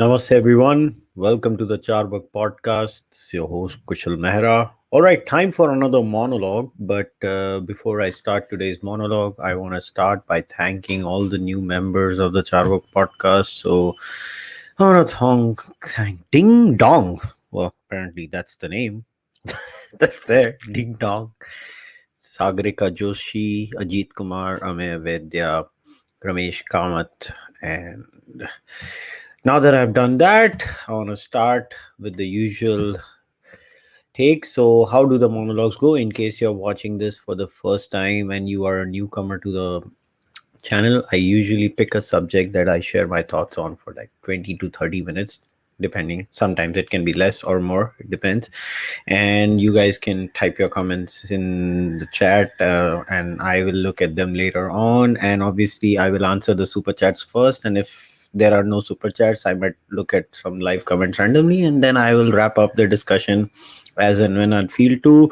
Namaste, everyone. Welcome to the Cārvāka podcast. It's your host, Kushal Mehra. All right, time for another monologue. But before I start today's monologue, I want to start by thanking all the new members of the Cārvāka podcast. So, I want to thank Ding Dong. Well, apparently that's the name. That's there. Ding Dong. Sagarika Joshi, Ajit Kumar, Amey Vedya, Ramesh Kamath, and now that I've done that, I want to start with the usual take. So, how do the monologues go? In case you're watching this for the first time and you are a newcomer to the channel, I usually pick a subject that I share my thoughts on for like 20 to 30 minutes, depending. Sometimes it can be less or more, it depends. And you guys can type your comments in the chat, and I will look at them later on. And obviously, I will answer the super chats first. And if there are no super chats, I might look at some live comments randomly, and then I will wrap up the discussion as and when I feel to.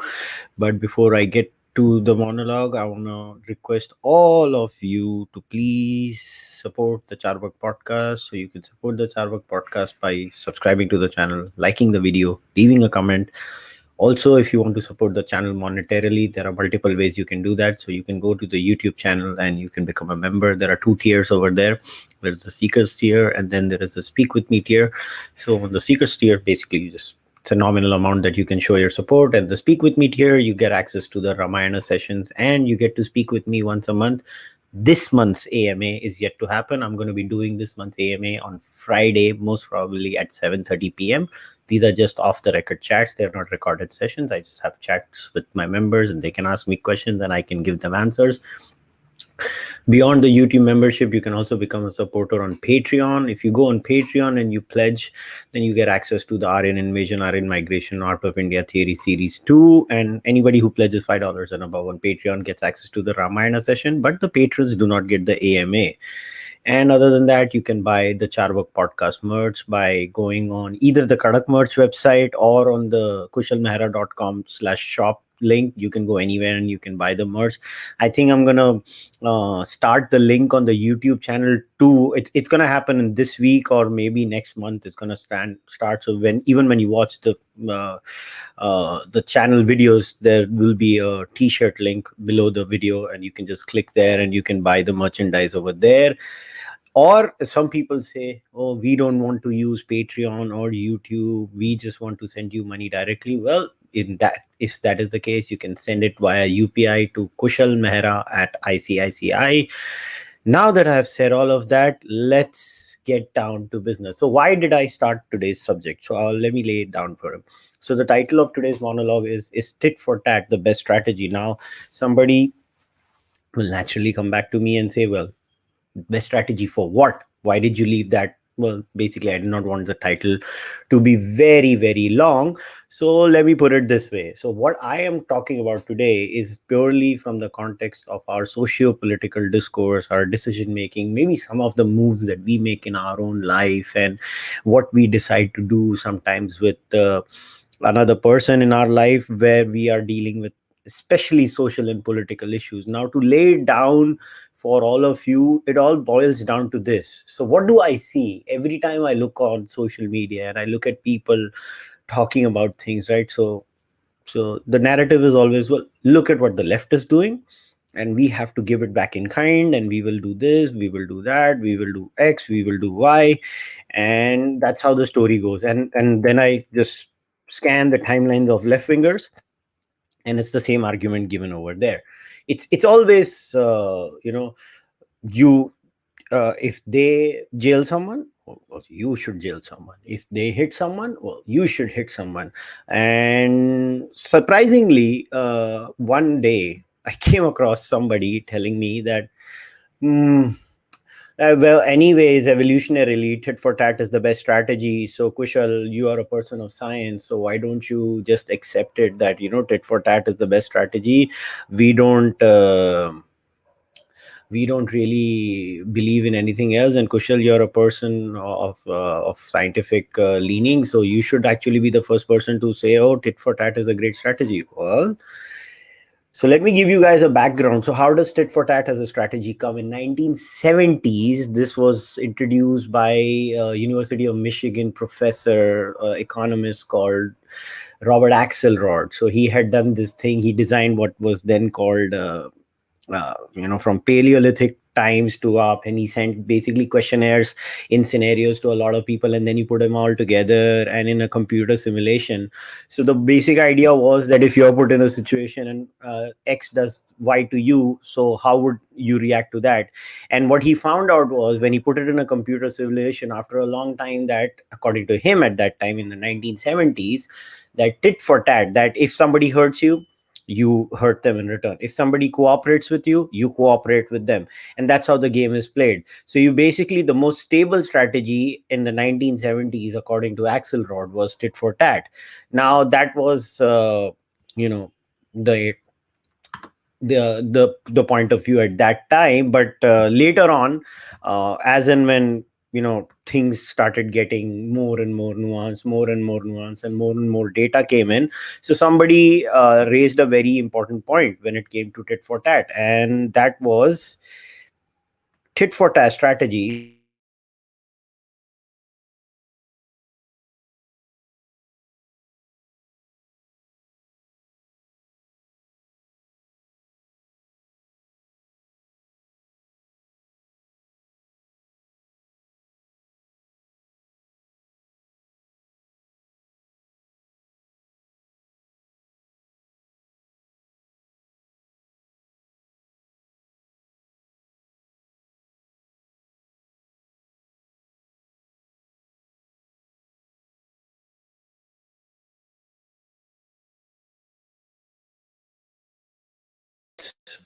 But before I get to the monologue, I want to request all of you to please support the Cārvāka podcast. So you can support the Cārvāka podcast by subscribing to the channel, liking the video, leaving a comment. Also, if you want to support the channel monetarily, there are multiple ways you can do that. So you can go to the YouTube channel and you can become a member. There are two tiers over there. There's the Seekers tier, and then there is the Speak With Me tier. So on the Seekers tier, basically you just it's a nominal amount that you can show your support. And the Speak With Me tier, you get access to the Ramayana sessions and you get to speak with me once a month. This month's AMA is yet to happen. I'm going to be doing this month's AMA on Friday, most probably at 7:30 p.m. These are just off the record chats. They're not recorded sessions. I just have chats with my members and they can ask me questions and I can give them answers. Beyond the YouTube membership, you can also become a supporter on Patreon. If you go on Patreon and you pledge, then you get access to the Aryan Invasion, Aryan Migration, Art of India Theory Series 2. And anybody who pledges $5 and above on Patreon gets access to the Ramayana session, but the patrons do not get the AMA. And other than that, you can buy the Cārvāka podcast merch by going on either the Kadak merch website or on the kushalmehra.com/shop link. You can go anywhere and you can buy the merch. I think I'm gonna start the link on the YouTube channel too. It's gonna happen in this week or maybe next month. It's gonna start. So when you watch the channel videos, there will be a T-shirt link below the video, and you can just click there and you can buy the merchandise over there. Or some people say, oh, we don't want to use Patreon or YouTube, we just want to send you money directly. Well, if that is the case, you can send it via UPI to Kushal Mehra at ICICI. Now that I have said all of that, let's get down to business. So why did I start today's subject? So let me lay it down for him. So the title of today's monologue is Tit for Tat the Best Strategy? Now, somebody will naturally come back to me and say, well, best strategy for what? Why did you leave that? Well, basically, I did not want the title to be very, very long. So let me put it this way. So what I am talking about today is purely from the context of our socio-political discourse, our decision making, maybe some of the moves that we make in our own life and what we decide to do sometimes with another person in our life where we are dealing with especially social and political issues. Now, to lay it down for all of you, it all boils down to this. So what do I see every time I look on social media and I look at people talking about things, right? So the narrative is always, well, look at what the left is doing and we have to give it back in kind, and we will do this, we will do that, we will do X, we will do Y. And that's how the story goes. And then I just scan the timelines of left wingers, and it's the same argument given over there. It's always you if they jail someone, well, you should jail someone. If they hit someone, well, you should hit someone. And surprisingly, one day I came across somebody telling me that "Hmm, well, anyways, evolutionarily, tit for tat is the best strategy. So, Kushal, you are a person of science. So, why don't you just accept it that, tit for tat is the best strategy? We don't. We don't really believe in anything else. And Kushal, you're a person of scientific leaning, so you should actually be the first person to say, "Oh, tit for tat is a great strategy." Well, So let me give you guys a background. So how does tit for tat as a strategy come? In 1970s, this was introduced by University of Michigan professor, economist called Robert Axelrod. So he had done this thing. He designed what was then called from Paleolithic times to up, and he sent basically questionnaires in scenarios to a lot of people, and then he put them all together and in a computer simulation. So the basic idea was that if you're put in a situation and X does Y to you, so how would you react to that? And what he found out was, when he put it in a computer simulation after a long time, that according to him at that time in the 1970s, that tit for tat, that if somebody hurts you, you hurt them in return. If somebody cooperates with you, you cooperate with them. And that's how the game is played. So you basically, the most stable strategy in the 1970s, according to Axelrod, was tit for tat. Now that was you know the the point of view at that time. But later on, as and when things started getting more and more nuanced, and more data came in, so somebody raised a very important point when it came to tit for tat, and that was tit for tat strategies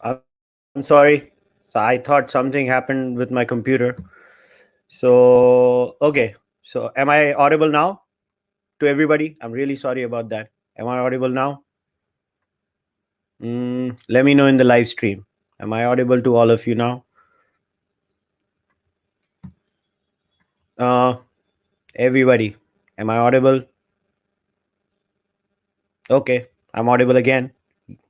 are basically I'm sorry. So I thought something happened with my computer. So, okay. So, am I audible now to everybody? I'm really sorry about that. Am I audible now? Let me know in the live stream. Am I audible to all of you now? Uh, Everybody, am I audible? Okay, I'm audible again.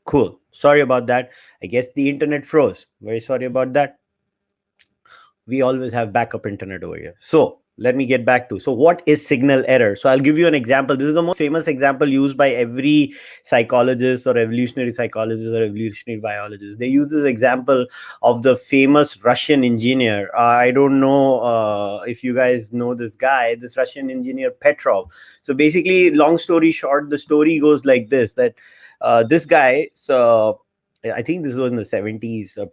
Cool. Sorry about that. I guess the internet froze. Very sorry about that. We always have backup internet over here. So let me get back to, so what is signal error? So I'll give you an example. This is the most famous example used by every psychologist or evolutionary psychologist or evolutionary biologist. They use this example of the famous Russian engineer. I don't know if you guys know this guy, this Russian engineer Petrov. So basically, long story short, the story goes like this: that this guy, so I think this was in the 70s or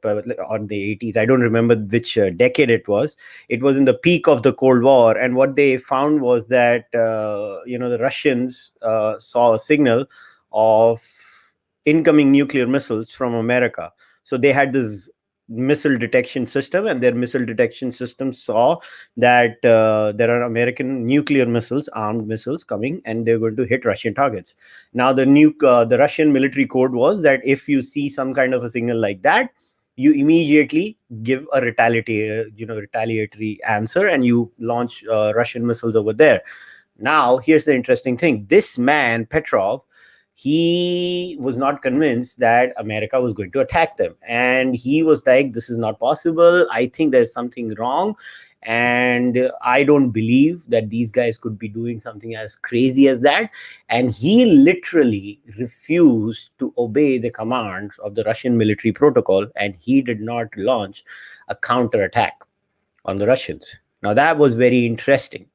the 80s. I don't remember which decade it was. It was in the peak of the Cold War. And what they found was that, the Russians saw a signal of incoming nuclear missiles from America. So they had this missile detection system, and their missile detection system saw that there are American nuclear missiles, armed missiles coming, and they're going to hit Russian targets. Now, the Russian military code was that if you see some kind of a signal like that, you immediately give a retaliatory answer, and you launch Russian missiles over there. Now, here's the interesting thing: this man Petrov, he was not convinced that America was going to attack them, and he was like, "This is not possible. I think there's something wrong." And I don't believe that these guys could be doing something as crazy as that. And he literally refused to obey the commands of the Russian military protocol, and he did not launch a counterattack on the Russians. Now, that was very interesting.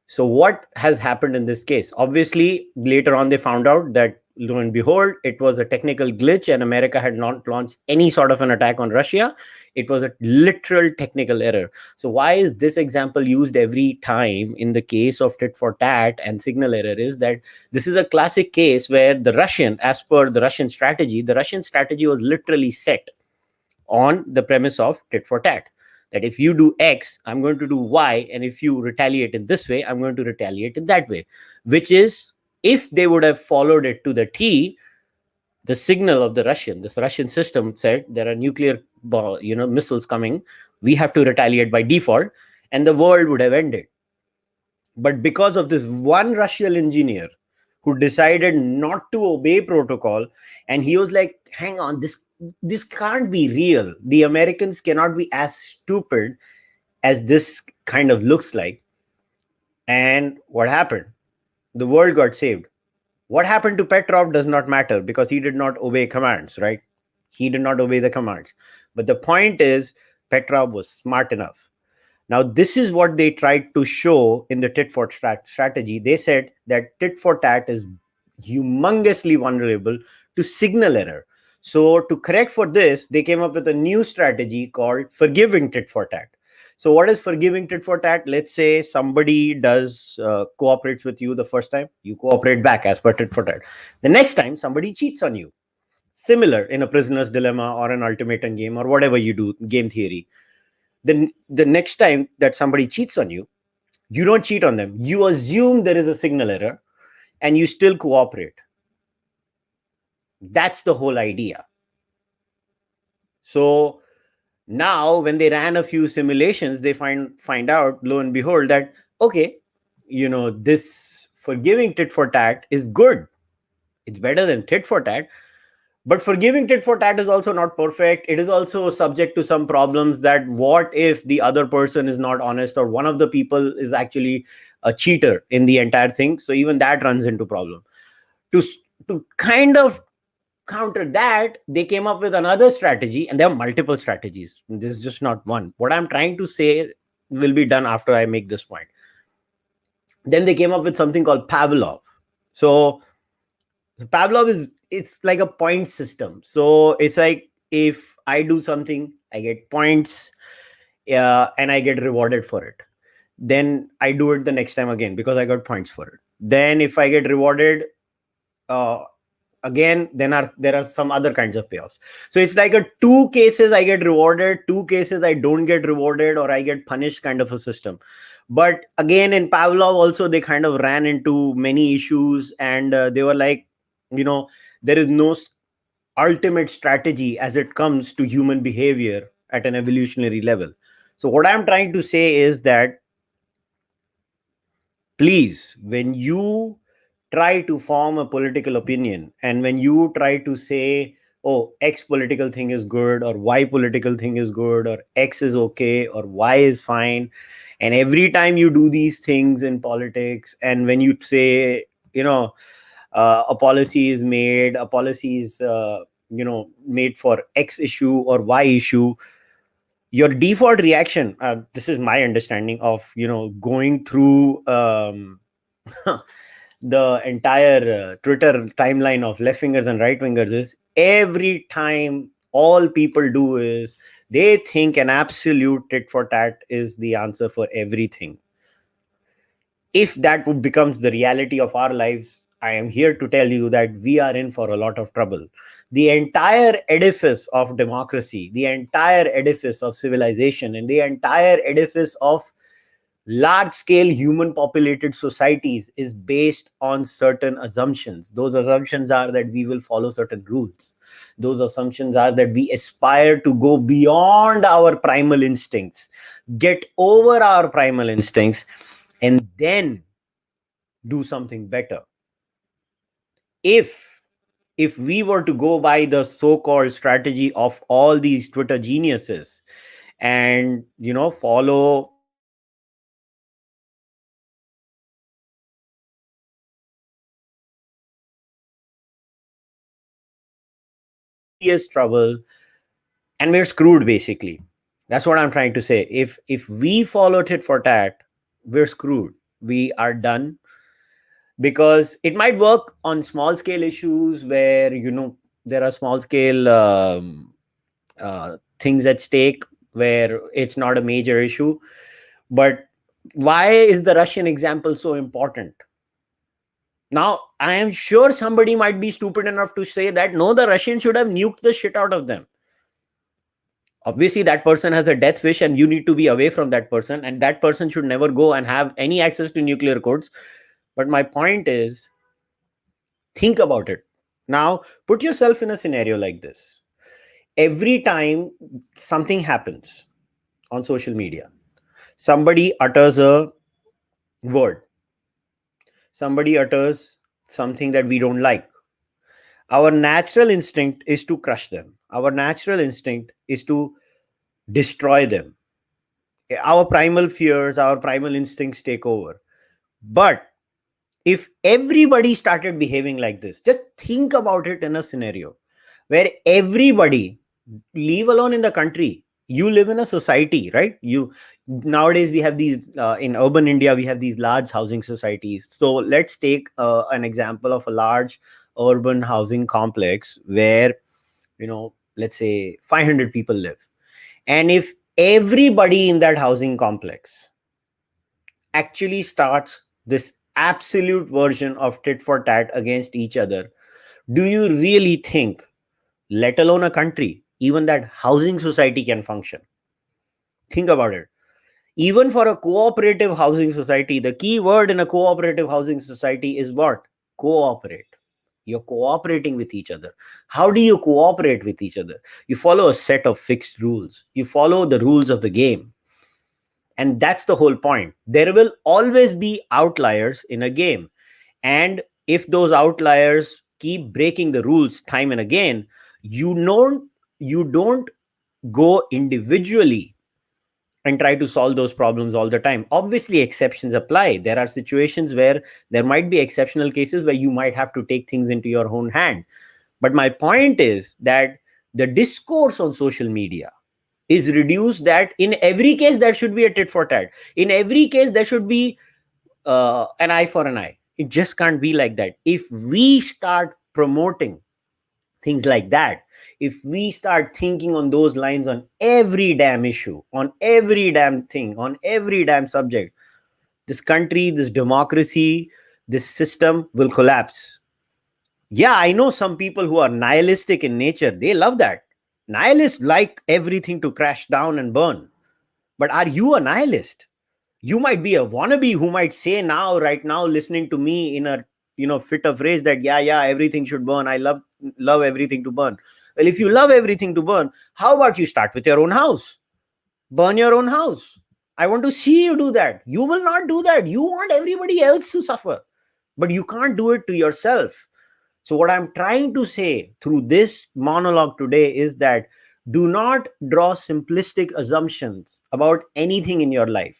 So, what has happened in this case? Obviously, later on, they found out that, lo and behold, it was a technical glitch, and America had not launched any sort of an attack on Russia. It was a literal technical error. So, why is this example used every time in the case of tit for tat and signal error? Is that this is a classic case where as per the Russian strategy was literally set on the premise of tit for tat, that if you do X, I'm going to do Y, and if you retaliate in this way, I'm going to retaliate in that way. Which is, if they would have followed it to the T, the signal of this Russian system said there are nuclear missiles coming, we have to retaliate by default, and the world would have ended. But because of this one Russian engineer who decided not to obey protocol, and he was like, hang on, this can't be real. The Americans cannot be as stupid as this kind of looks like. And what happened? The world got saved. What happened to Petrov does not matter because he did not obey commands, right? He did not obey the commands. But the point is, Petrov was smart enough. Now, this is what they tried to show in the tit for tat strategy. They said that tit for tat is humongously vulnerable to signal error. So, to correct for this, they came up with a new strategy called forgiving tit for tat. So, what is forgiving tit for tat? Let's say somebody does cooperates with you the first time, you cooperate back as per tit for tat. The next time, somebody cheats on you. Similar in a prisoner's dilemma or an ultimatum game or whatever you do, game theory. Then the next time that somebody cheats on you, you don't cheat on them. You assume there is a signal error and you still cooperate. That's the whole idea. So now when they ran a few simulations, they find out, lo and behold, that okay, this forgiving tit for tat is good. It's better than tit for tat. But forgiving tit for tat is also not perfect. It is also subject to some problems, that what if the other person is not honest, or one of the people is actually a cheater in the entire thing. So even that runs into problem. To, to kind of counter that, they came up with another strategy, and there are multiple strategies. This is just not one. What I'm trying to say will be done after I make this point. Then they came up with something called Pavlov. So Pavlov is, it's like a point system. So it's like if I do something, I get points, and I get rewarded for it. Then I do it the next time again because I got points for it. Then if I get rewarded uh, again, there are some other kinds of payoffs. So it's like a two cases I get rewarded, two cases I don't get rewarded, or I get punished kind of a system. But again, in Pavlov also, they kind of ran into many issues, and they were like, there is no ultimate strategy as it comes to human behavior at an evolutionary level. So what I'm trying to say is that, please, when you try to form a political opinion, and when you try to say, oh, X political thing is good, or Y political thing is good, or X is okay, or Y is fine, and every time you do these things in politics, and when you say, a policy is made, a policy is made for X issue or Y issue, your default reaction, this is my understanding of going through the entire Twitter timeline of left wingers and right wingers, is every time all people do is they think an absolute tit for tat is the answer for everything. If that would becomes the reality of our lives, I am here to tell you that we are in for a lot of trouble. The entire edifice of democracy, the entire edifice of civilization, and the entire edifice of large scale human populated societies is based on certain assumptions. Those assumptions are that we will follow certain rules. Those assumptions are that we aspire to go beyond our primal instincts, get over our primal instincts, and then do something better. If we were to go by the so-called strategy of all these Twitter geniuses, and follow serious trouble, and we're screwed basically. That's what I'm trying to say. If we follow tit for tat, we're screwed. We are done, because it might work on small scale issues where there are small scale things at stake, where it's not a major issue. But why is the Russian example so important? Now, I am sure somebody might be stupid enough to say that no, the Russians should have nuked the shit out of them. Obviously, that person has a death wish, and you need to be away from that person, and that person should never go and have any access to nuclear codes. But my point is, think about it. Now, put yourself in a scenario like this. Every time something happens on social media, somebody utters a word, somebody utters something that we don't like. Our natural instinct is to crush them. Our natural instinct is to destroy them. Our primal fears, our primal instincts take over. But if everybody started behaving like this, just think about it in a scenario where everybody, leave alone in the country, you live in a society, right? You Nowadays we have these in urban India, we have these large housing societies. So let's take an example of a large urban housing complex where, let's say 500 people live. And if everybody in that housing complex actually starts this absolute version of tit for tat against each other, do you really think, let alone a country, even that housing society can function? Think about it. Even for a cooperative housing society, the key word in a cooperative housing society is what? Cooperate. You're cooperating with each other. How do you cooperate with each other? You follow a set of fixed rules. You follow the rules of the game. And that's the whole point. There will always be outliers in a game. And if those outliers keep breaking the rules time and again, you don't go individually and try to solve those problems all the time. Obviously, exceptions apply. There are situations where there might be exceptional cases where you might have to take things into your own hand. But my point is that the discourse on social media is reduced that in every case there should be a tit for tat. In every case there should be an eye for an eye. It just can't be like that. If we start promoting things like that, if we start thinking on those lines on every damn issue, on every damn thing, on every damn subject, this country, this democracy, this system will collapse. Yeah, I know some people who are nihilistic in nature. They love that. Nihilists like everything to crash down and burn. But are you a nihilist? You might be a wannabe who might say now, right now, listening to me in a fit of rage that yeah, everything should burn. I love everything to burn. Well, if you love everything to burn, how about you start with your own house? Burn your own house. I want to see you do that. You will not do that. You want everybody else to suffer, but you can't do it to yourself. So, what I'm trying to say through this monologue today is that do not draw simplistic assumptions about anything in your life.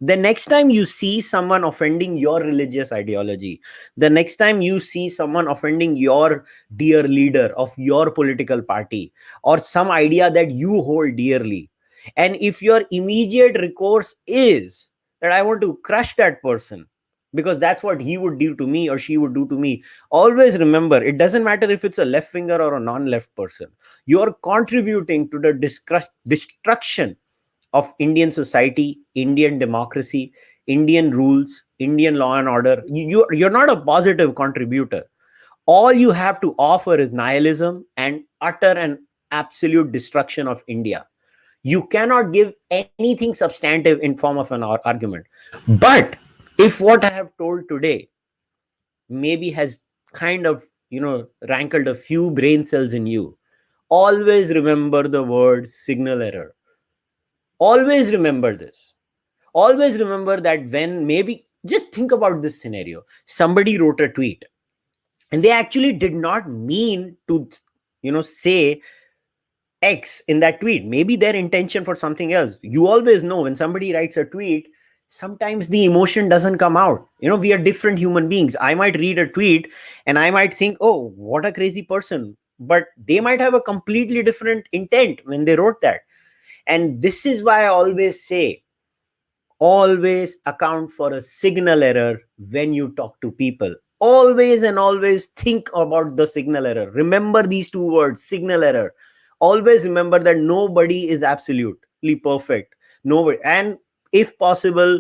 The next time you see someone offending your religious ideology, the next time you see someone offending your dear leader of your political party or some idea that you hold dearly, and if your immediate recourse is that I want to crush that person because that's what he would do to me or she would do to me, always remember it doesn't matter if it's a left winger or a non-left person. You're contributing to the destruction of Indian society, Indian democracy, Indian rules, Indian law and order. You're not a positive contributor. All you have to offer is nihilism and utter and absolute destruction of India. You cannot give anything substantive in form of an argument. But if what I have told today maybe has kind of, rankled a few brain cells in you, always remember the word signal error. Always remember this. Always remember that when maybe just think about this scenario. Somebody wrote a tweet and they actually did not mean to, say X in that tweet. Maybe their intention for something else. You always know when somebody writes a tweet, sometimes the emotion doesn't come out. We are different human beings. I might read a tweet and I might think, oh, what a crazy person. But they might have a completely different intent when they wrote that. And this is why I always say, always account for a signal error when you talk to people. Always and always think about the signal error. Remember these two words, signal error. Always remember that nobody is absolutely perfect. Nobody. And if possible,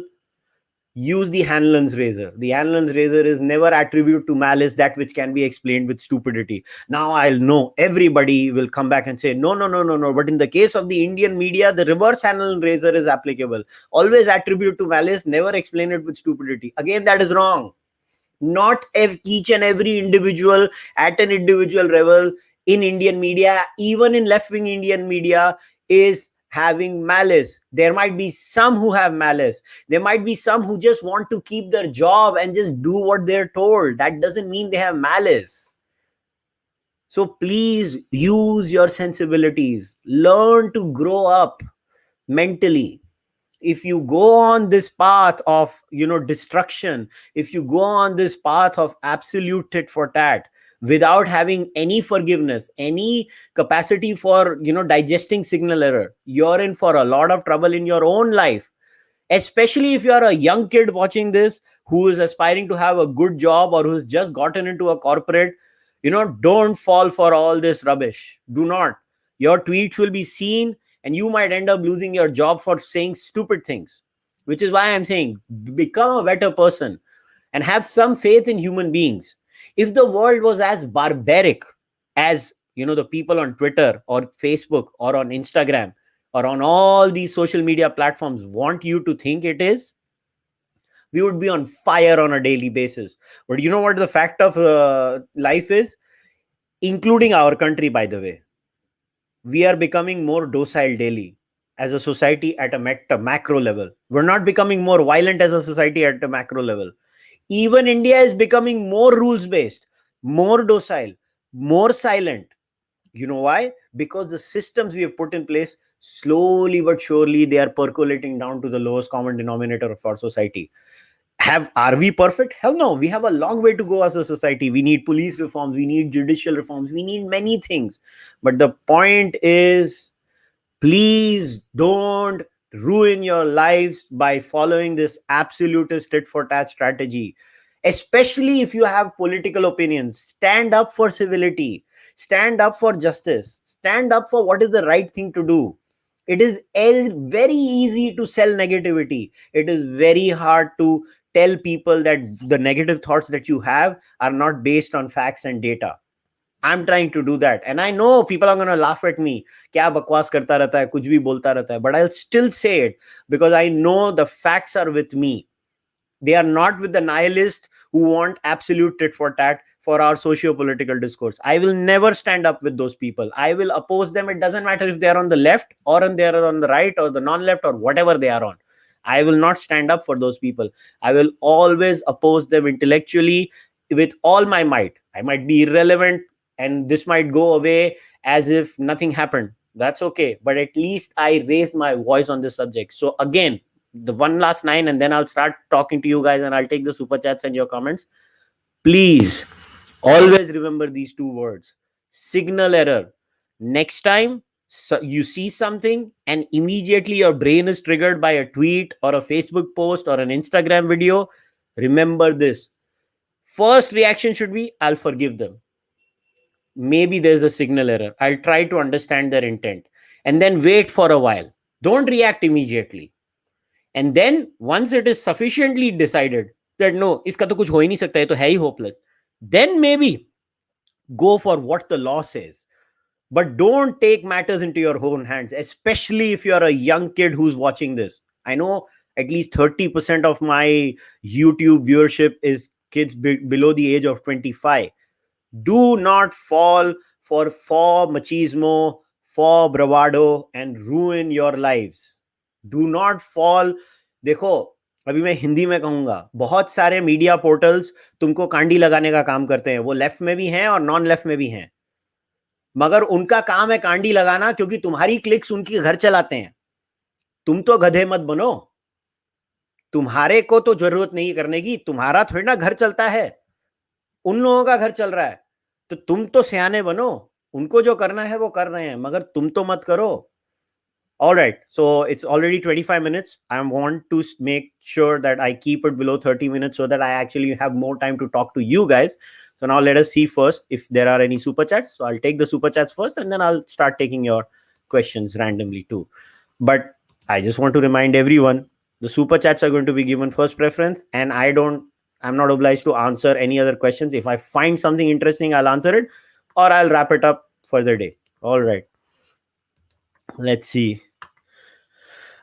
use the Hanlon's razor. The Hanlon's razor is never attribute to malice that which can be explained with stupidity. Now I'll know everybody will come back and say, no, no, no, no, no. But in the case of the Indian media, the reverse Hanlon razor is applicable. Always attribute to malice, never explain it with stupidity. Again, that is wrong. Not each and every individual at an individual level in Indian media, even in left-wing Indian media, is having malice. There might be some who have malice. There might be some who just want to keep their job and just do what they're told. That doesn't mean they have malice. So please use your sensibilities, learn to grow up mentally. If you go on this path of destruction, if you go on this path of absolute tit for tat without having any forgiveness, any capacity for digesting signal error, you're in for a lot of trouble in your own life. Especially if you are a young kid watching this who is aspiring to have a good job or who's just gotten into a corporate, don't fall for all this rubbish. Do not. Your tweets will be seen and you might end up losing your job for saying stupid things, which is why I'm saying become a better person and have some faith in human beings. If the world was as barbaric as the people on Twitter or Facebook or on Instagram or on all these social media platforms want you to think it is, we would be on fire on a daily basis. But you know what the fact of life is, including our country, by the way, we are becoming more docile daily as a society at a macro level. We're not becoming more violent as a society at a macro level. Even India is becoming more rules based, more docile, more silent. You know why? Because the systems we have put in place, slowly but surely, they are percolating down to the lowest common denominator of our society. Are we perfect? Hell no. We have a long way to go as a society. We need police reforms, we need judicial reforms, we need many things. But the point is, please don't ruin your lives by following this absolutist tit for tat strategy. Especially if you have political opinions, stand up for civility, stand up for justice, stand up for what is the right thing to do. It is very easy to sell negativity. It is very hard to tell people that the negative thoughts that you have are not based on facts and data. I'm trying to do that. And I know people are going to laugh at me. Kya bakwas karta rehta hai, kuch bhi bolta rehta hai. But I'll still say it because I know the facts are with me. They are not with the nihilist who want absolute tit for tat for our socio-political discourse. I will never stand up with those people. I will oppose them. It doesn't matter if they are on the left or they are on the right or the non-left or whatever they are on. I will not stand up for those people. I will always oppose them intellectually with all my might. I might be irrelevant and this might go away as if nothing happened. That's okay. But at least I raised my voice on this subject. So again, the one last line, and then I'll start talking to you guys and I'll take the super chats and your comments. Please always remember these two words: signal error. Next time you see something and immediately your brain is triggered by a tweet or a Facebook post or an Instagram video, remember this. First reaction should be, I'll forgive them. Maybe there's a signal error. I'll try to understand their intent. And then wait for a while. Don't react immediately. And then once it is sufficiently decided that no, iska to kuch ho hi nahi sakta, ye to hai hi hopeless, then maybe go for what the law says. But don't take matters into your own hands, especially if you're a young kid who's watching this. I know at least 30% of my YouTube viewership is kids below the age of 25. Do not fall for machismo, for bravado, and ruin your lives. Do not fall. देखो, अभी मैं हिंदी में कहूंगा, बहुत सारे media portals तुमको कांडी लगाने का काम करते हैं. वो लेफ्ट में भी हैं और नॉन लेफ्ट में भी हैं, मगर उनका काम है कांडी लगाना, क्योंकि तुम्हारी क्लिक्स उनकी घर चलाते हैं. तुम तो गधे मत बनो. तुम्हारे को तो जरूरत नहीं करने की. तुम्हारा थोड़ी ना घर चलता है, उन लोगों का घर चल रहा है. तो तुम तो सियाने बनो. उनको जो करना है वो कर रहे हैं, मगर तुम तो मत करो. All right, so it's already 25 minutes. I want to make sure that I keep it below 30 minutes so that I actually have more time to talk to you guys. So now let us see first if there are any super chats. So I'll take the super chats first and then I'll start taking your questions randomly too. But I just want to remind everyone, the super chats are going to be given first preference, and I'm not obliged to answer any other questions. If I find something interesting, I'll answer it or I'll wrap it up for the day. All right. Let's see.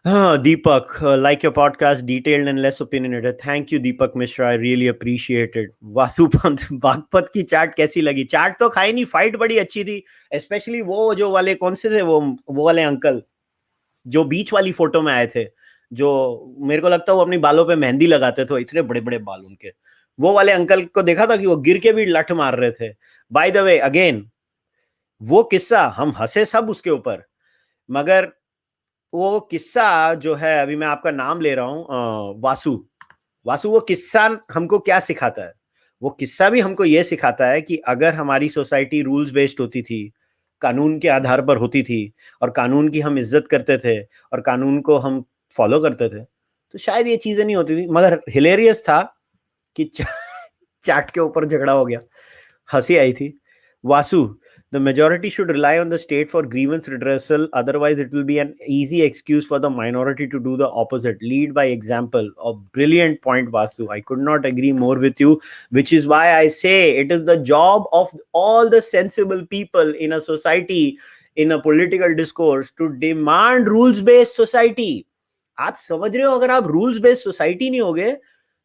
Deepak, like your podcast, detailed and less opinionated. Thank you, Deepak Mishra. I really appreciate it. वासुपंत Baghpat की चाट कैसी लगी? चाट तो खाई नहीं, fight बड़ी अच्छी थी. Specially वो जो वाले कौन से थे, वो वाले अंकल जो बीच वाली फोटो में आए थे, जो मेरे को लगता है वो अपनी बालों पे मेहंदी लगाते थे, इतने बड़े बड़े बाल उनके. वो वाले अंकल को देखा था कि वो गिर के भी लठ मार रहे थे. बाय द वे, अगेन वो किस्सा हम हंसे सब उसके ऊपर, मगर वो किस्सा जो है, अभी मैं आपका नाम ले रहा हूँ, वासु। वासु, वो किस्सा हमको क्या सिखाता है? वो किस्सा भी हमको ये सिखाता है कि अगर हमारी सोसाइटी रूल्स बेस्ड होती थी, कानून के आधार पर होती थी, और कानून की हम इज्जत करते थे, और कानून को हम फॉलो करते थे, तो शायद ये चीजें नहीं होती थी। मगर हिलेरियस था कि चाट के ऊपर झगड़ा हो गया, हंसी आई थी। Vasu, the majority should rely on the state for grievance redressal, otherwise it will be an easy excuse for the minority to do the opposite. Lead by example. A brilliant point, Vasu. I could not agree more with you, which is why I say it is the job of all the sensible people in a society, in a political discourse, to demand rules based society. आप समझ रहे हो, अगर आप rules based society नहीं होगे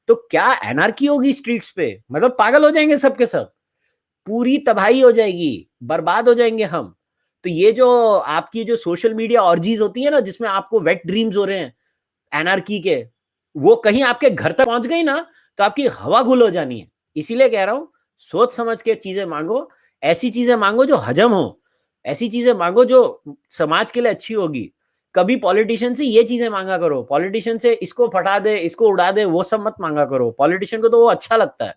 तो क्या एनार्की होगी स्ट्रीट्स पे? मतलब पागल हो जाएंगे सबके सब, पूरी तबाही हो जाएगी, बर्बाद हो जाएंगे हम। तो ये जो आपकी जो सोशल मीडिया ऑर्जीज होती है ना, जिसमें आपको वेट ड्रीम्स हो रहे हैं एनार्की के, वो कहीं आपके घर तक पहुंच गई ना, तो आपकी हवा गुल हो जानी है। इसीलिए कह रहा हूं, सोच समझ के चीजें मांगो, ऐसी चीजें मांगो जो हजम हो, ऐसी चीजें मांगो जो समाज के लिए अच्छी होगी। कभी पॉलिटिशियन से ये चीजें मांगा करो, पॉलिटिशियन से इसको फटा दे, इसको उड़ा दे, वो सब मत मांगा करो। पॉलिटिशियन को तो वो अच्छा लगता है।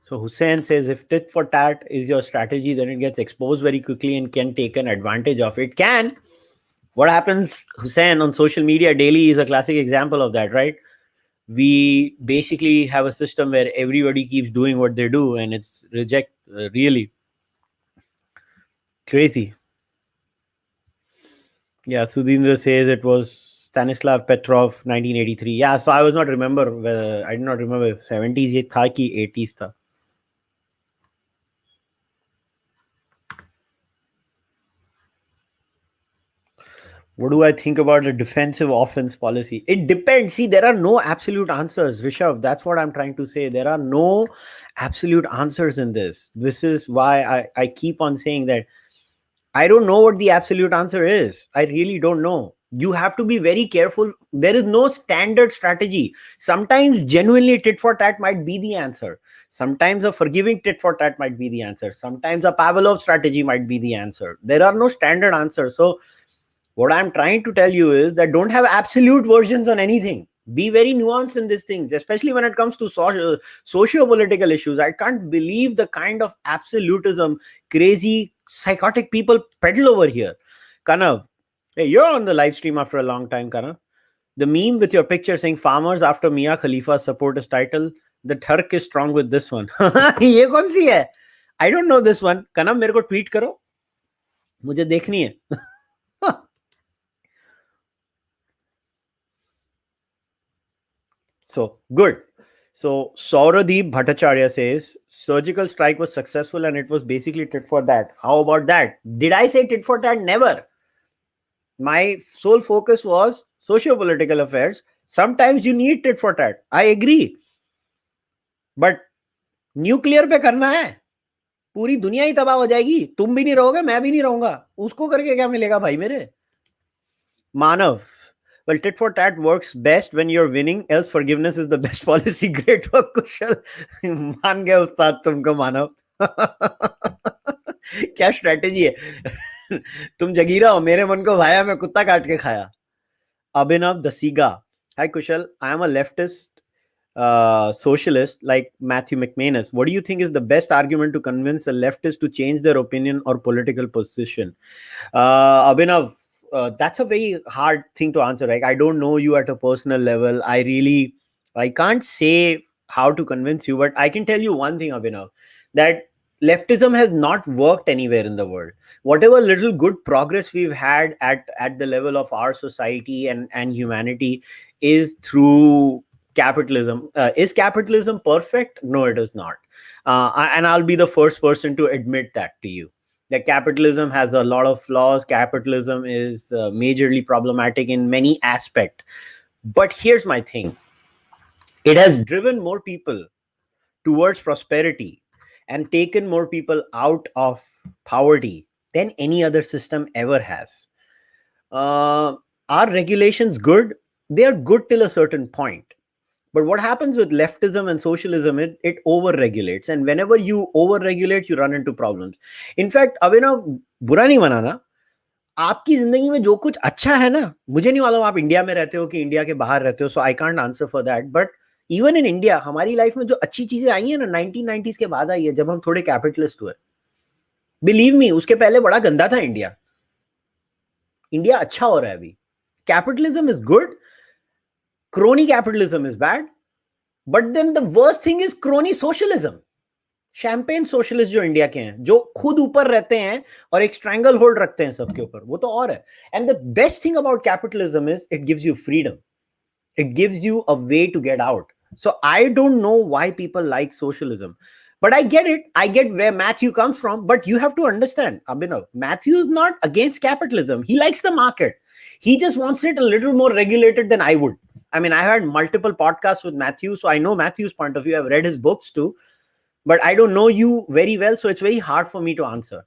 So Hussein says, if tit for tat is your strategy, then it gets exposed very quickly and can take an advantage of it. Can. What happens, Hussein, on social media daily is a classic example of that, right? We basically have a system where everybody keeps doing what they do, and it's really crazy. Yeah, Sudhindra says it was Stanislav Petrov, 1983. Yeah, so I was not remember. I did not remember if 70s ye tha ki 80s tha. What do I think about the defensive offense policy? It depends. See, there are no absolute answers, Rishabh. That's what I'm trying to say. There are no absolute answers in this. This is why I keep on saying that I don't know what the absolute answer is. I really don't know. You have to be very careful. There is no standard strategy. Sometimes genuinely tit for tat might be the answer. Sometimes a forgiving tit for tat might be the answer. Sometimes a Pavlov strategy might be the answer. There are no standard answers. So what I'm trying to tell you is that don't have absolute versions on anything. Be very nuanced in these things, especially when it comes to socio-political issues. I can't believe the kind of absolutism crazy psychotic people peddle over here. Kanav, hey, you're on the live stream after a long time, Kanav. The meme with your picture saying farmers after Mia Khalifa's support is title. The Turk is strong with this one. ये कौन सी है? I don't know this one. Kanav, मेरे को tweet करो, मुझे देखनी है. So good. So Sauradeep Bhattacharya says surgical strike was successful and it was basically tit for that. How about that? Did I say tit for tat? Never. My sole focus was socio-political affairs. Sometimes you need tit for tat. I agree. But nuclear पे करना है, पूरी दुनिया ही तबाह हो जाएगी, तुम भी नहीं रहोगे, मैं भी नहीं रहूंगा, उसको करके क्या मिलेगा भाई मेरे? मानव, well, tit for tat works best when you're winning, else forgiveness is the best policy. Great work, Kushal. मान गया उस्ताद तुमको, मानव. क्या स्ट्रेटेजी है? तुम जगीरा हो, मेरे मन को भाया, मैं कुत्ता काट के खाया. Abhinav Dasiga. Hi, Kushal. I am a leftist socialist like Matthew McManus. What do you think is the best argument to convince a leftist to change their opinion or political position? Abhinav, that's a very hard thing to answer. Like, I don't know you at a personal level. I can't say how to convince you, but I can tell you one thing, Abhinav, that leftism has not worked anywhere in the world. Whatever little good progress we've had at the level of our society and humanity is through capitalism. Is capitalism perfect? No, it is not. And I'll be the first person to admit that to you, that capitalism has a lot of flaws. Capitalism is majorly problematic in many aspects. But here's my thing: it has driven more people towards prosperity and taken more people out of poverty than any other system ever has. Are regulations good? They are good till a certain point. But what happens with leftism and socialism, it over regulates. And whenever you over regulate, you run into problems. In fact, अभिनव, बुरा नहीं मनाना, आपकी जिंदगी में जो कुछ अच्छा है ना, मुझे नहीं मालूम आप इंडिया में रहते हो कि इंडिया के बाहर रहते हो, so I can't answer for that, but even in India हमारी लाइफ में जो अच्छी चीजें आई हैं ना 1990s के बाद आई है, जब हम थोड़े कैपिटलिस्ट हुए. बिलीव मी, उसके पहले बड़ा गंदा था इंडिया. इंडिया अच्छा हो रहा है अभी. Capitalism is good, crony capitalism is bad, but then the worst thing is crony socialism. Champagne socialist जो इंडिया के हैं, जो खुद ऊपर रहते हैं और एक स्ट्रैंगल होल्ड रखते हैं सबके ऊपर, वो तो और है. And the best thing about capitalism is it gives you freedom. It gives you a way to get out. So I don't know why people like socialism, but I get it. I get where Matthew comes from, but you have to understand, Abhinav, Matthew is not against capitalism. He likes the market. He just wants it a little more regulated than I would. I mean, I had multiple podcasts with Matthew, so I know Matthew's point of view. I've read his books too, but I don't know you very well, so it's very hard for me to answer.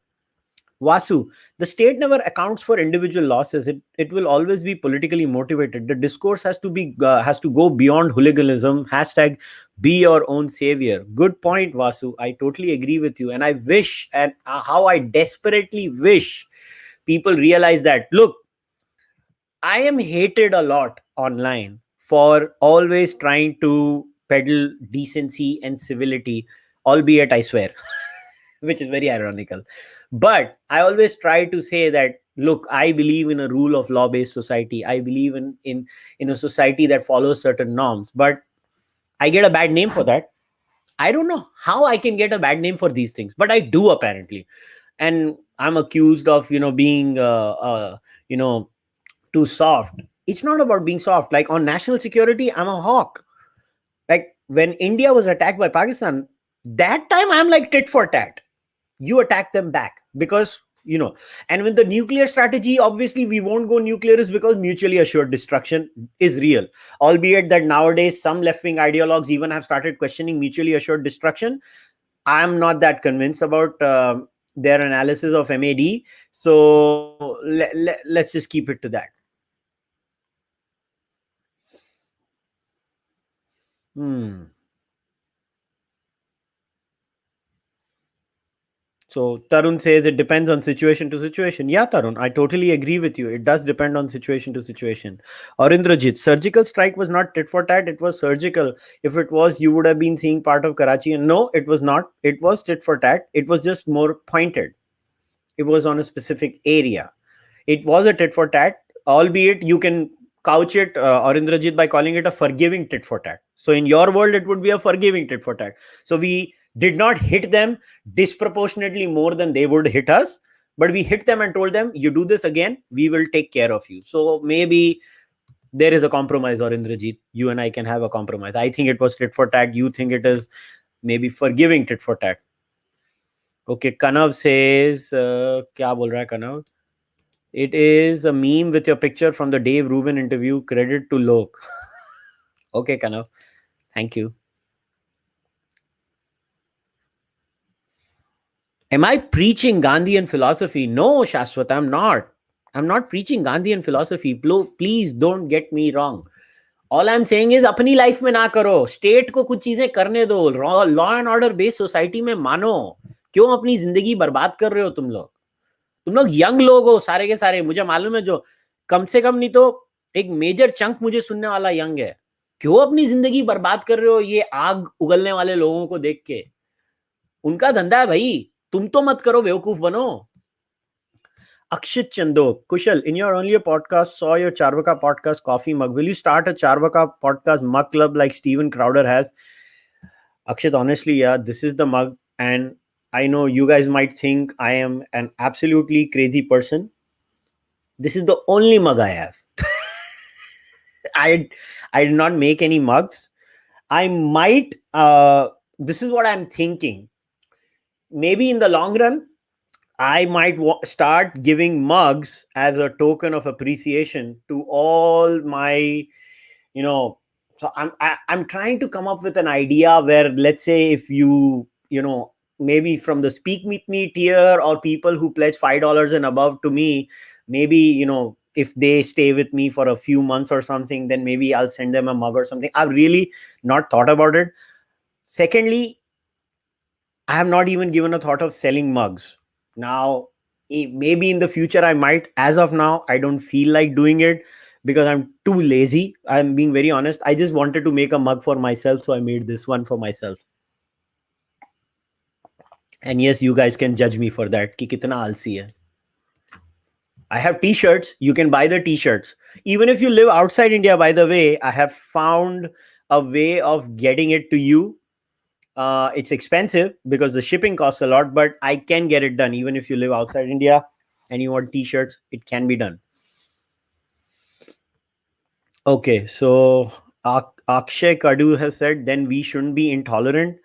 Vasu, the state never accounts for individual losses. It will always be politically motivated. The discourse has to go beyond hooliganism. Hashtag be your own savior. Good point, Vasu. I totally agree with you. And I wish, and how I desperately wish people realize that, look, I am hated a lot online for always trying to peddle decency and civility, albeit I swear, which is very ironical. But I always try to say that, look, I believe in a rule of law based society. I believe in a society that follows certain norms. But I get a bad name for that. I don't know how I can get a bad name for these things, but I do apparently. And I'm accused of, being, too soft. It's not about being soft. Like on national security, I'm a hawk. Like when India was attacked by Pakistan, that time I'm like tit for tat. You attack them back because, and with the nuclear strategy, obviously we won't go nuclear is because mutually assured destruction is real. Albeit that nowadays some left-wing ideologues even have started questioning mutually assured destruction. I'm not that convinced about their analysis of MAD. So let's just keep it to that. So Tarun says it depends on situation to situation. Yeah, Tarun, I totally agree with you. It does depend on situation to situation. Arindrajit, surgical strike was not tit for tat. It was surgical. If it was, you would have been seeing part of Karachi. And no, it was not. It was tit for tat. It was just more pointed. It was on a specific area. It was a tit for tat, albeit you can couch it, Arindrajit, by calling it a forgiving tit for tat. So in your world, it would be a forgiving tit for tat. So we did not hit them disproportionately more than they would hit us, but we hit them and told them, you do this again, we will take care of you. So maybe there is a compromise, Arindrajit. You and I can have a compromise. I think it was tit for tat. You think it is maybe forgiving tit for tat. Okay, Kanav says, kya bol raha hai Kanav? It is a meme with your picture from the Dave Rubin interview. Credit to Lok. Okay, Kanav. Thank you. Am I preaching Gandhian philosophy? No, Shashwat, I'm not. I'm not preaching Gandhian philosophy. Please don't get me wrong. All I'm saying is अपनी life में ना करो, state को कुछ चीजें करने दो, law and order based society में मानो. क्यों अपनी जिंदगी बर्बाद कर रहे हो तुम लोग यंग लोग हो सारे के सारे. मुझे मालूम है जो कम से कम नहीं तो एक मेजर चंक मुझे सुनने वाला यंग है. क्यों अपनी जिंदगी बर्बाद कर रहे हो ये आग उगलने वाले लोगों को देख के? उनका धंधा है भाई, तुम तो मत करो, बेवकूफ बनो. Akshit Chandok, Kushal, in your earlier podcast, saw your Cārvāka podcast coffee mug. Will you start a Cārvāka podcast mug club like Steven Crowder has? Akshit, honestly, yeah, this is the mug. And I know you guys might think I am an absolutely crazy person. This is the only mug I have. I did not make any mugs. I might, this is what I'm thinking. Maybe in the long run, I might start giving mugs as a token of appreciation to all my, so I'm trying to come up with an idea where, let's say, if you, maybe from the Speak With Me tier or people who pledge $5 and above to me, maybe, if they stay with me for a few months or something, then maybe I'll send them a mug or something. I've really not thought about it. Secondly, I have not even given a thought of selling mugs. Now, maybe in the future I might. As of now, I don't feel like doing it because I'm too lazy. I'm being very honest. I just wanted to make a mug for myself, so I made this one for myself. And yes, you guys can judge me for that. Ki kitna alsi hai. I have t-shirts. You can buy the t-shirts. Even if you live outside India, by the way, I have found a way of getting it to you. It's expensive because the shipping costs a lot, but I can get it done. Even if you live outside India and you want t-shirts, it can be done. Okay, so Akshay Kadu has said, then we shouldn't be intolerant.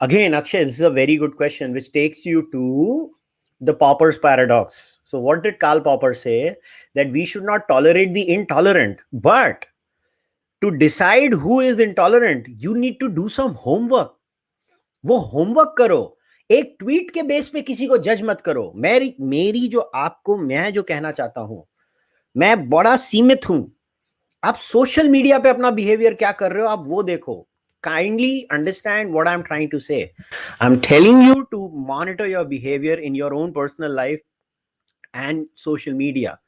Again, Akshay, this is a very good question, which takes you to the Popper's paradox. So what did Karl Popper say? That we should not tolerate the intolerant, but to decide who is intolerant, you need to do some homework. वो homework करो. एक tweet के base पे किसी को जज मत करो. मेरी जो आपको मैं जो कहना चाहता हूं, मैं बड़ा सीमित हूं. आप सोशल मीडिया पे अपना बिहेवियर क्या कर रहे हो, आप वो देखो. Kindly understand what I'm trying to say. I'm telling you to monitor your behavior in your own personal life and social media.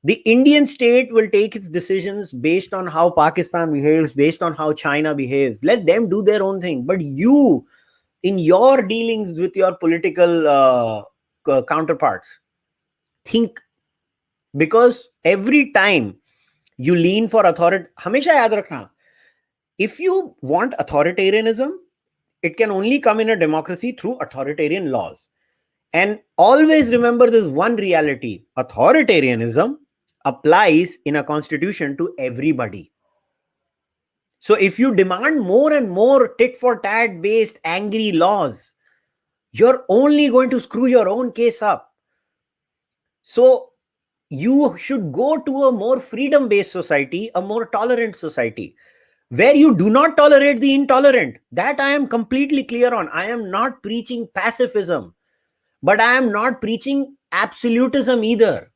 The Indian state will take its decisions based on how Pakistan behaves, based on how China behaves. Let them do their own thing. But you, in your dealings with your political counterparts, think, because every time you lean for authority, हमेशा याद रखना, if you want authoritarianism, it can only come in a democracy through authoritarian laws. And always remember this one reality: authoritarianism applies in a constitution to everybody. So if you demand more and more tit for tat based angry laws, you're only going to screw your own case up. So you should go to a more freedom based society, a more tolerant society, where you do not tolerate the intolerant. That I am completely clear on. I am not preaching pacifism, but I am not preaching absolutism either.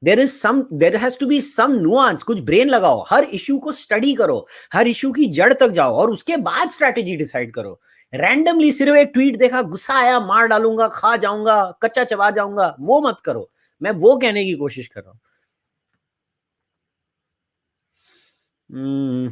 There has to be some nuance. कुछ brain लगाओ, हर issue को study करो, हर issue की जड़ तक जाओ और उसके बाद स्ट्रैटेजी डिसाइड करो. रैंडमली सिर्फ एक ट्वीट देखा, गुस्सा आया, मार डालूंगा, खा जाऊंगा, कच्चा चबा जाऊंगा, वो मत करो. मैं वो कहने की कोशिश कर रहा हूं.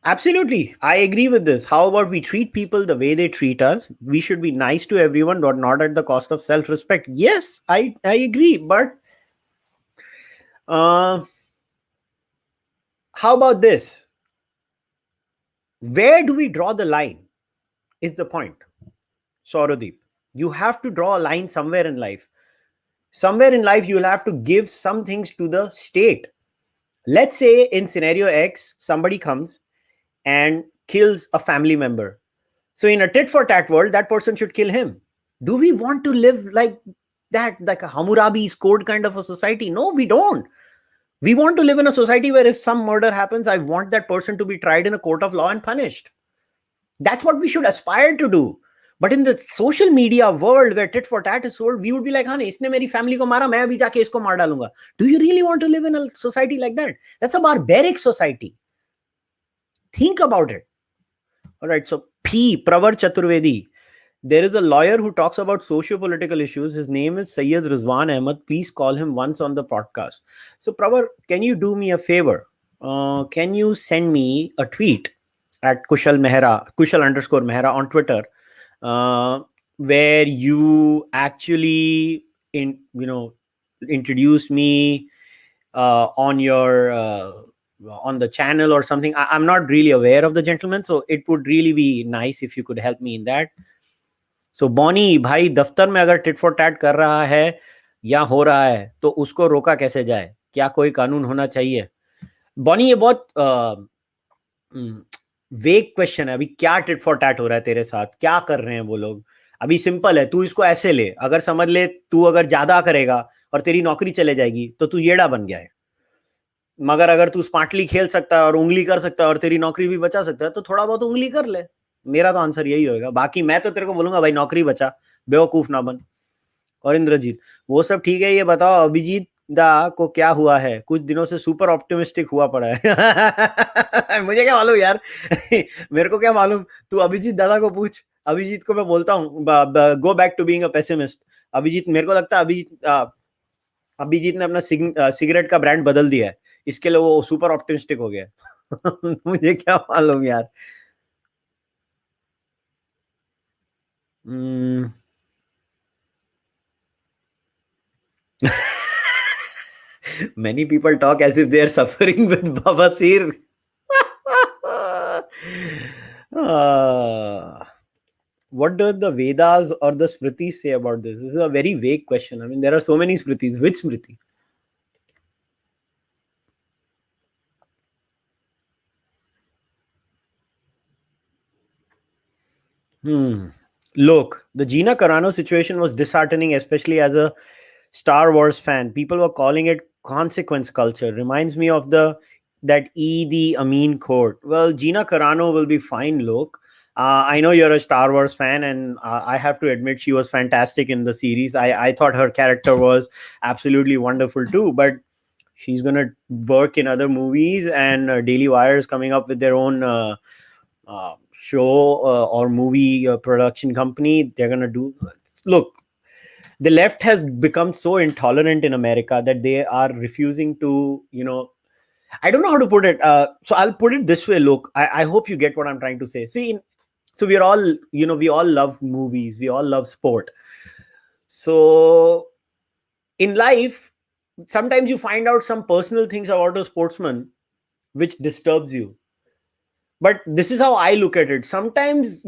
Absolutely. I agree with this. How about we treat people the way they treat us? We should be nice to everyone, but not at the cost of self-respect. Yes, I agree. But how about this? Where do we draw the line is the point. Saurodeep, you have to draw a line somewhere in life. Somewhere in life, you will have to give some things to the state. Let's say in scenario X, somebody comes and kills a family member. So in a tit for tat world, that person should kill him. Do we want to live like that, like a Hammurabi's code kind of a society? No, we don't. We want to live in a society where if some murder happens, I want that person to be tried in a court of law and punished. That's what we should aspire to do. But in the social media world where tit for tat is sold, we would be like, हाँ इसने मेरी family को मारा, मैं भी जाके इसको मार डालूंगा. Do you really want to live in a society like that? That's a barbaric society. Think about it. All right. So Pravar Chaturvedi. There is a lawyer who talks about socio-political issues. His name is Sayyid Rizwan Ahmed. Please call him once on the podcast. So Pravar, can you do me a favor? Can you send me a tweet at Kushal _Mehra on Twitter, where you actually introduce me on your on the channel or something. I'm not really aware of the gentleman, so it would really be nice if you could help me in that. So Bonnie, भाई दफ्तर में अगर tit for tat कर रहा है या हो रहा है तो उसको रोका कैसे जाए? क्या कोई कानून होना चाहिए? बॉनी, ये बहुत वेग क्वेश्चन है. अभी क्या टिट फॉर टैट हो रहा है तेरे साथ? क्या कर रहे हैं वो लोग? अभी सिंपल है, तू इसको ऐसे ले. अगर समझ ले तू अगर ज्यादा करेगा और तेरी नौकरी चले जाएगी तो तू येड़ा बन गया है. मगर अगर तू स्मार्टली खेल सकता है और उंगली कर सकता है और तेरी नौकरी भी बचा सकता है तो थोड़ा बहुत उंगली कर ले. मेरा तो आंसर यही होगा। बाकी मैं तो तेरे को बोलूंगा भाई नौकरी बचा, बेवकूफ ना बन। और इंद्रजीत, वो सब ठीक है, ये बताओ अभिजीत दा को क्या हुआ है, कुछ दिनों से सुपर ऑप्टिमिस्टिक हुआ पड़ा है। मुझे क्या मालूम यार। मेरे को क्या मालूम, तू अभिजीत दादा को पूछ। अभिजीत को मैं बोलता हूँ go back to being a pessimist. Abhijit, मेरे को लगता है अभिजीत ने अपना सिगरेट का ब्रांड बदल दिया है, इसके लिए वो सुपर ऑप्टिमिस्टिक हो गया है। मुझे क्या मालूम यार। Hmm. Many people talk as if they are suffering with Babasir. uh, what do the Vedas or the Smritis say about this? This is a very vague question. I mean, there are so many Smritis. Which Smriti? Hmm. Look, the Gina Carano situation was disheartening, especially as a Star Wars fan. People were calling it consequence culture. Reminds me of that the Amin quote. Well, Gina Carano will be fine. Look, I know you're a Star Wars fan, and I have to admit she was fantastic in the series. I thought her character was absolutely wonderful too. But she's gonna work in other movies, and Daily Wire is coming up with their own show or movie production company. They're gonna do. Look, the left has become so intolerant in America that they are refusing to, I don't know how to put it. So I'll put it this way. Look, I hope you get what I'm trying to say. See, so we're all, we all love movies, we all love sport. So in life, sometimes you find out some personal things about a sportsman which disturbs you. But this is how I look at it. Sometimes,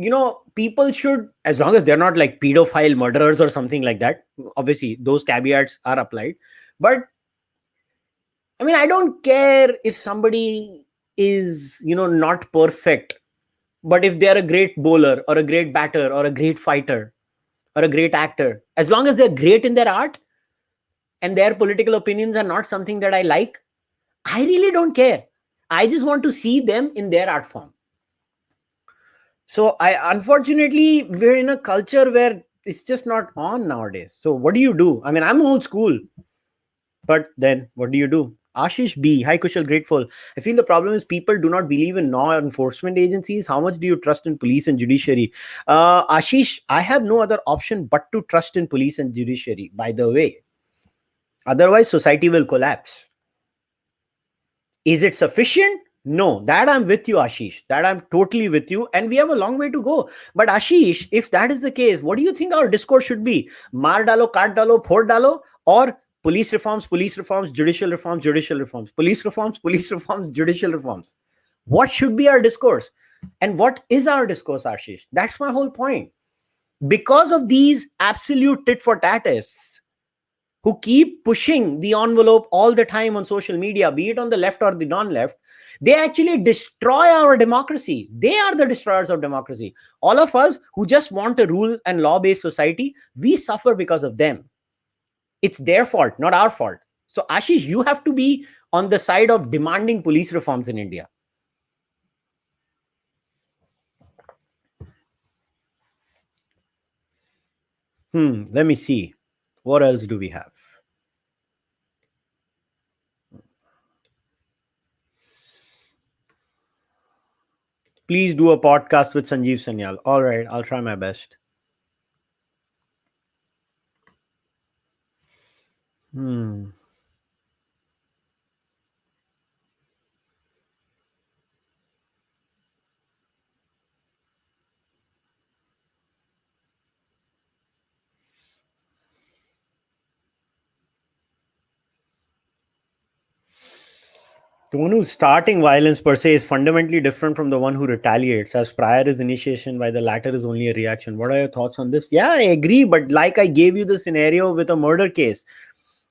people should, as long as they're not like pedophile murderers or something like that, obviously those caveats are applied. But I mean, I don't care if somebody is, not perfect, but if they're a great bowler or a great batter or a great fighter or a great actor, as long as they're great in their art and their political opinions are not something that I like, I really don't care. I just want to see them in their art form. So I, unfortunately, we're in a culture where it's just not on nowadays. So what do you do? I mean, I'm old school, but then what do you do? Ashish B, hi Kushal, grateful. I feel the problem is people do not believe in law enforcement agencies. How much do you trust in police and judiciary? Ashish, I have no other option but to trust in police and judiciary, by the way. Otherwise, society will collapse. Is it sufficient? No, that I'm with you, Ashish. That I'm totally with you. And we have a long way to go. But Ashish, if that is the case, what do you think our discourse should be? Mar dalo, kaat dalo, phod dalo, or police reforms, judicial reforms, judicial reforms, police reforms, judicial reforms. What should be our discourse? And what is our discourse, Ashish? That's my whole point. Because of these absolute tit for tatists who keep pushing the envelope all the time on social media, be it on the left or the non-left, they actually destroy our democracy. They are the destroyers of democracy. All of us who just want a rule and law-based society, we suffer because of them. It's their fault, not our fault. So Ashish, you have to be on the side of demanding police reforms in India. Let me see. What else do we have? Please do a podcast with Sanjeev Sanyal. All right, I'll try my best. The one who's starting violence per se is fundamentally different from the one who retaliates, as prior is initiation, while the latter is only a reaction. What are your thoughts on this? Yeah, I agree. But like I gave you the scenario with a murder case,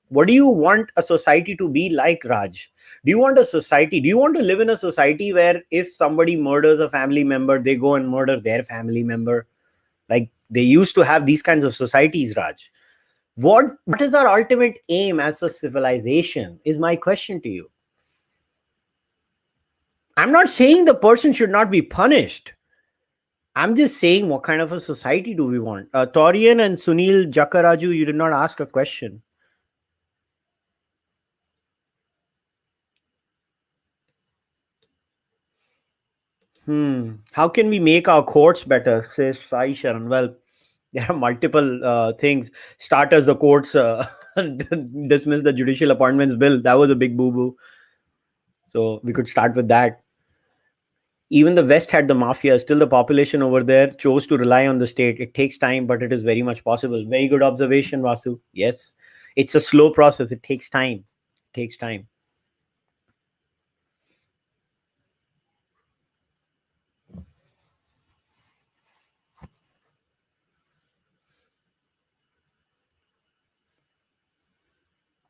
what do you want a society to be like, Raj? Do you want to live in a society where if somebody murders a family member, they go and murder their family member? Like they used to have these kinds of societies, Raj. What is our ultimate aim as a civilization is my question to you. I'm not saying the person should not be punished. I'm just saying, what kind of a society do we want? Torian and Sunil Jakaraju, you did not ask a question. How can we make our courts better? Says Sai Sharan. Well, there are multiple things. Start as the courts dismiss the judicial appointments bill. That was a big boo boo. So we could start with that. Even the West had the mafia. Still, the population over there chose to rely on the state. It takes time, but it is very much possible. Very good observation, Vasu. Yes, it's a slow process. It takes time. It takes time.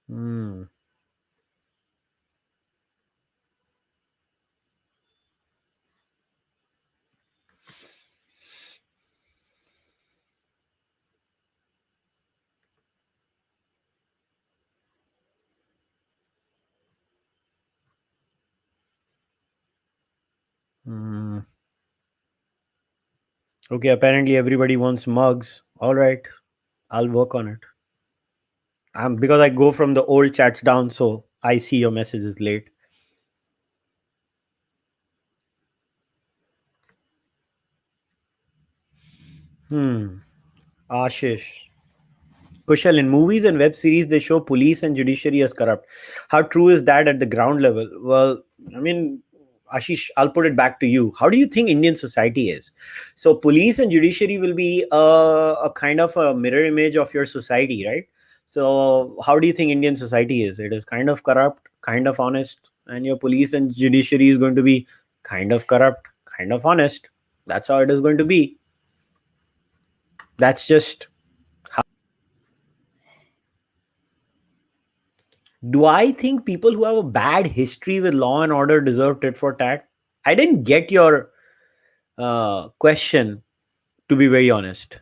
Hmm. Hmm. Okay, apparently everybody wants mugs. All right, I'll work on it. Because I go from the old chats down, so I see your messages late. Hmm. Ashish. Kushal, in movies and web series, they show police and judiciary as corrupt. How true is that at the ground level? Well, I mean, Ashish, I'll put it back to you. How do you think Indian society is? So, police and judiciary will be a kind of a mirror image of your society, right? So, how do you think Indian society is? It is kind of corrupt, kind of honest, and your police and judiciary is going to be kind of corrupt, kind of honest. That's how it is going to be. That's just. Do I think people who have a bad history with law and order deserve tit for tat? I didn't get your question, to be very honest.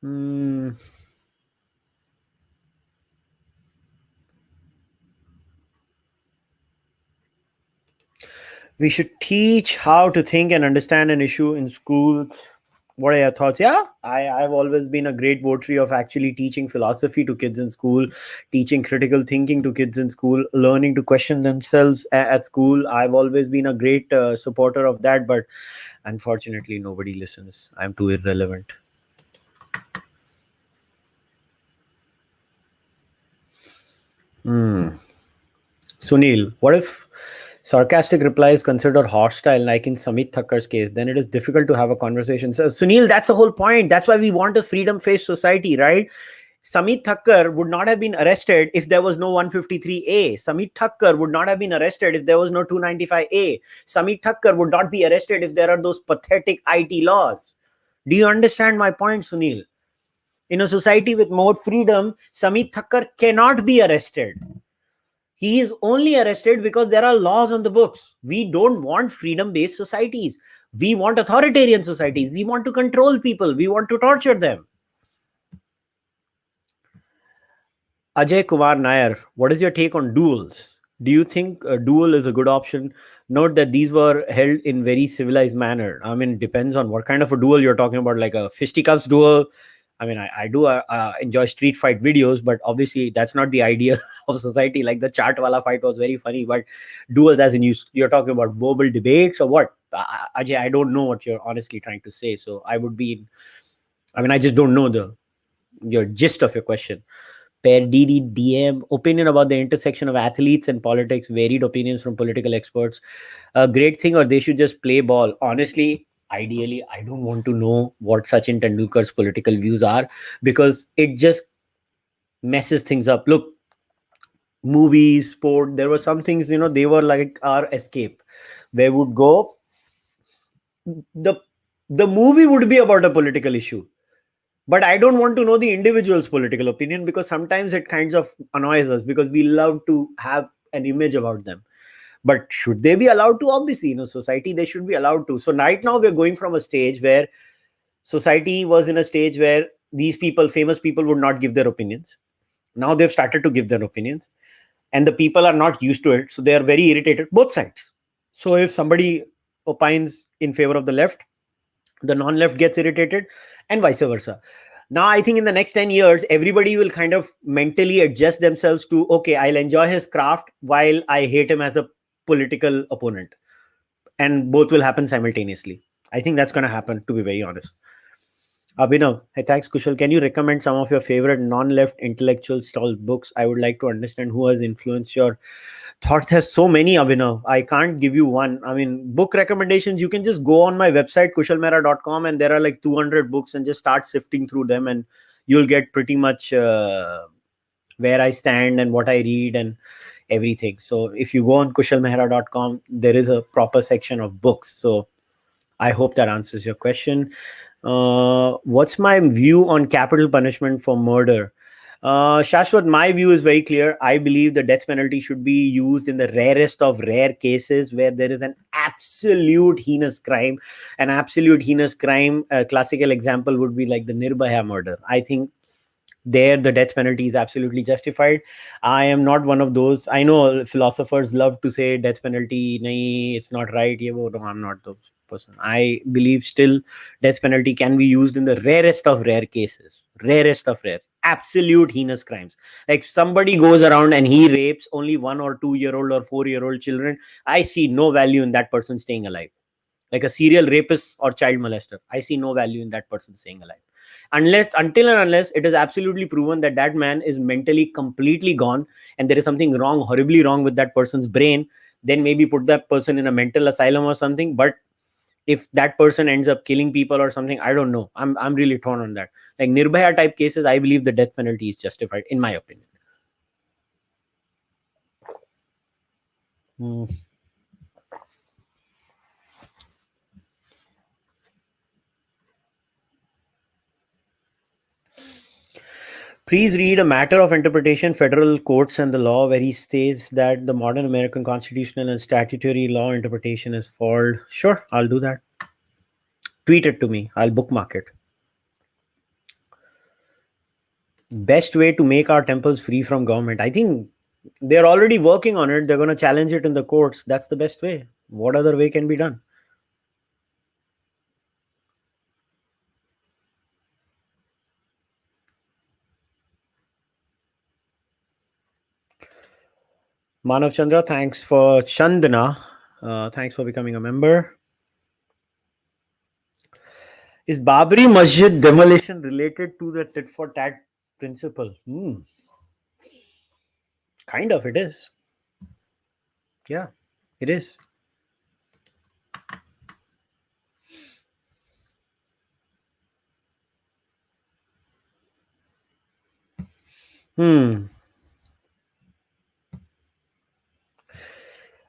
Hmm. We should teach how to think and understand an issue in school. What are your thoughts? Yeah, I've always been a great votary of actually teaching philosophy to kids in school, teaching critical thinking to kids in school, learning to question themselves at school. I've always been a great supporter of that, but unfortunately, nobody listens. I'm too irrelevant. Hmm. Sunil, what if sarcastic reply is considered hostile, like in Samit Thakkar's case? Then it is difficult to have a conversation. So, Sunil, that's the whole point. That's why we want a freedom-based society, right? Samit Thakkar would not have been arrested if there was no 153A. Samit Thakkar would not have been arrested if there was no 295A. Samit Thakkar would not be arrested if there are those pathetic IT laws. Do you understand my point, Sunil? In a society with more freedom, Samit Thakkar cannot be arrested. He is only arrested because there are laws on the books. We don't want freedom based societies. We want authoritarian societies. We want to control people. We want to torture them. Ajay Kumar Nair, what is your take on duels? Do you think a duel is a good option? Note that these were held in very civilized manner. I mean, it depends on what kind of a duel you're talking about, like a fisticuffs duel. I mean, I do enjoy street fight videos, but obviously that's not the ideal of society. Like the Chartwala fight was very funny, but duels, as in you're talking about verbal debates or what? Ajay, I don't know what you're honestly trying to say. So I would be, I mean, I just don't know the your gist of your question. Per DD opinion about the intersection of athletes and politics, varied opinions from political experts. A great thing, or they should just play ball. Honestly, ideally, I don't want to know what Sachin Tendulkar's political views are because it just messes things up. Look, movies, sport, there were some things, they were like our escape. They would go, the the movie would be about a political issue, but I don't want to know the individual's political opinion because sometimes it kinds of annoys us because we love to have an image about them. But should they be allowed to? Obviously, society, they should be allowed to. So right now we're going from a stage where society was in a stage where these people, famous people, would not give their opinions. Now they've started to give their opinions, and the people are not used to it, so they are very irritated, both sides. So if somebody opines in favor of the left, the non-left gets irritated, and vice versa. Now I think in the next 10 years everybody will kind of mentally adjust themselves to, okay, I'll enjoy his craft while I hate him as a political opponent, and both will happen simultaneously. I think that's going to happen, to be very honest. Abhinav, hey, thanks, Kushal. Can you recommend some of your favorite non-left intellectual style books? I would like to understand who has influenced your thought. There's so many, Abhinav. I can't give you one. I mean, book recommendations, you can just go on my website, kushalmehra.com, and there are like 200 books, and just start sifting through them, and you'll get pretty much where I stand and what I read and everything. So if you go on kushalmehra.com, there is a proper section of books. So I hope that answers your question. What's my view on capital punishment for murder? Shashwat, my view is very clear. I believe the death penalty should be used in the rarest of rare cases where there is an absolute heinous crime. An absolute heinous crime, a classical example would be like the Nirbhaya murder. I think there the death penalty is absolutely justified. I am not one of those. I know philosophers love to say death penalty, nahi, it's not right. No, I'm not those person. I believe still death penalty can be used in the rarest of rare cases. Rarest of rare. Absolute heinous crimes. Like somebody goes around and he rapes only 1 or 2 year old or 4-year-old children. I see no value in that person staying alive. Like a serial rapist or child molester, I see no value in that person staying alive. Until and unless it is absolutely proven that that man is mentally completely gone and there is something wrong, horribly wrong with that person's brain, then maybe put that person in a mental asylum or something. But if that person ends up killing people or something, I don't know. I'm really torn on that. Like Nirbhaya type cases, I believe the death penalty is justified, in my opinion. Please read A Matter of Interpretation, Federal Courts and the Law, where he states that the modern American constitutional and statutory law interpretation is flawed. Sure, I'll do that. Tweet it to me. I'll bookmark it. Best way to make our temples free from government. I think they're already working on it. They're going to challenge it in the courts. That's the best way. What other way can be done? Manav Chandra, thanks for Chandana. Thanks for becoming a member. Is Babri Masjid demolition related to the tit for tat principle? Kind of, it is. Yeah, it is.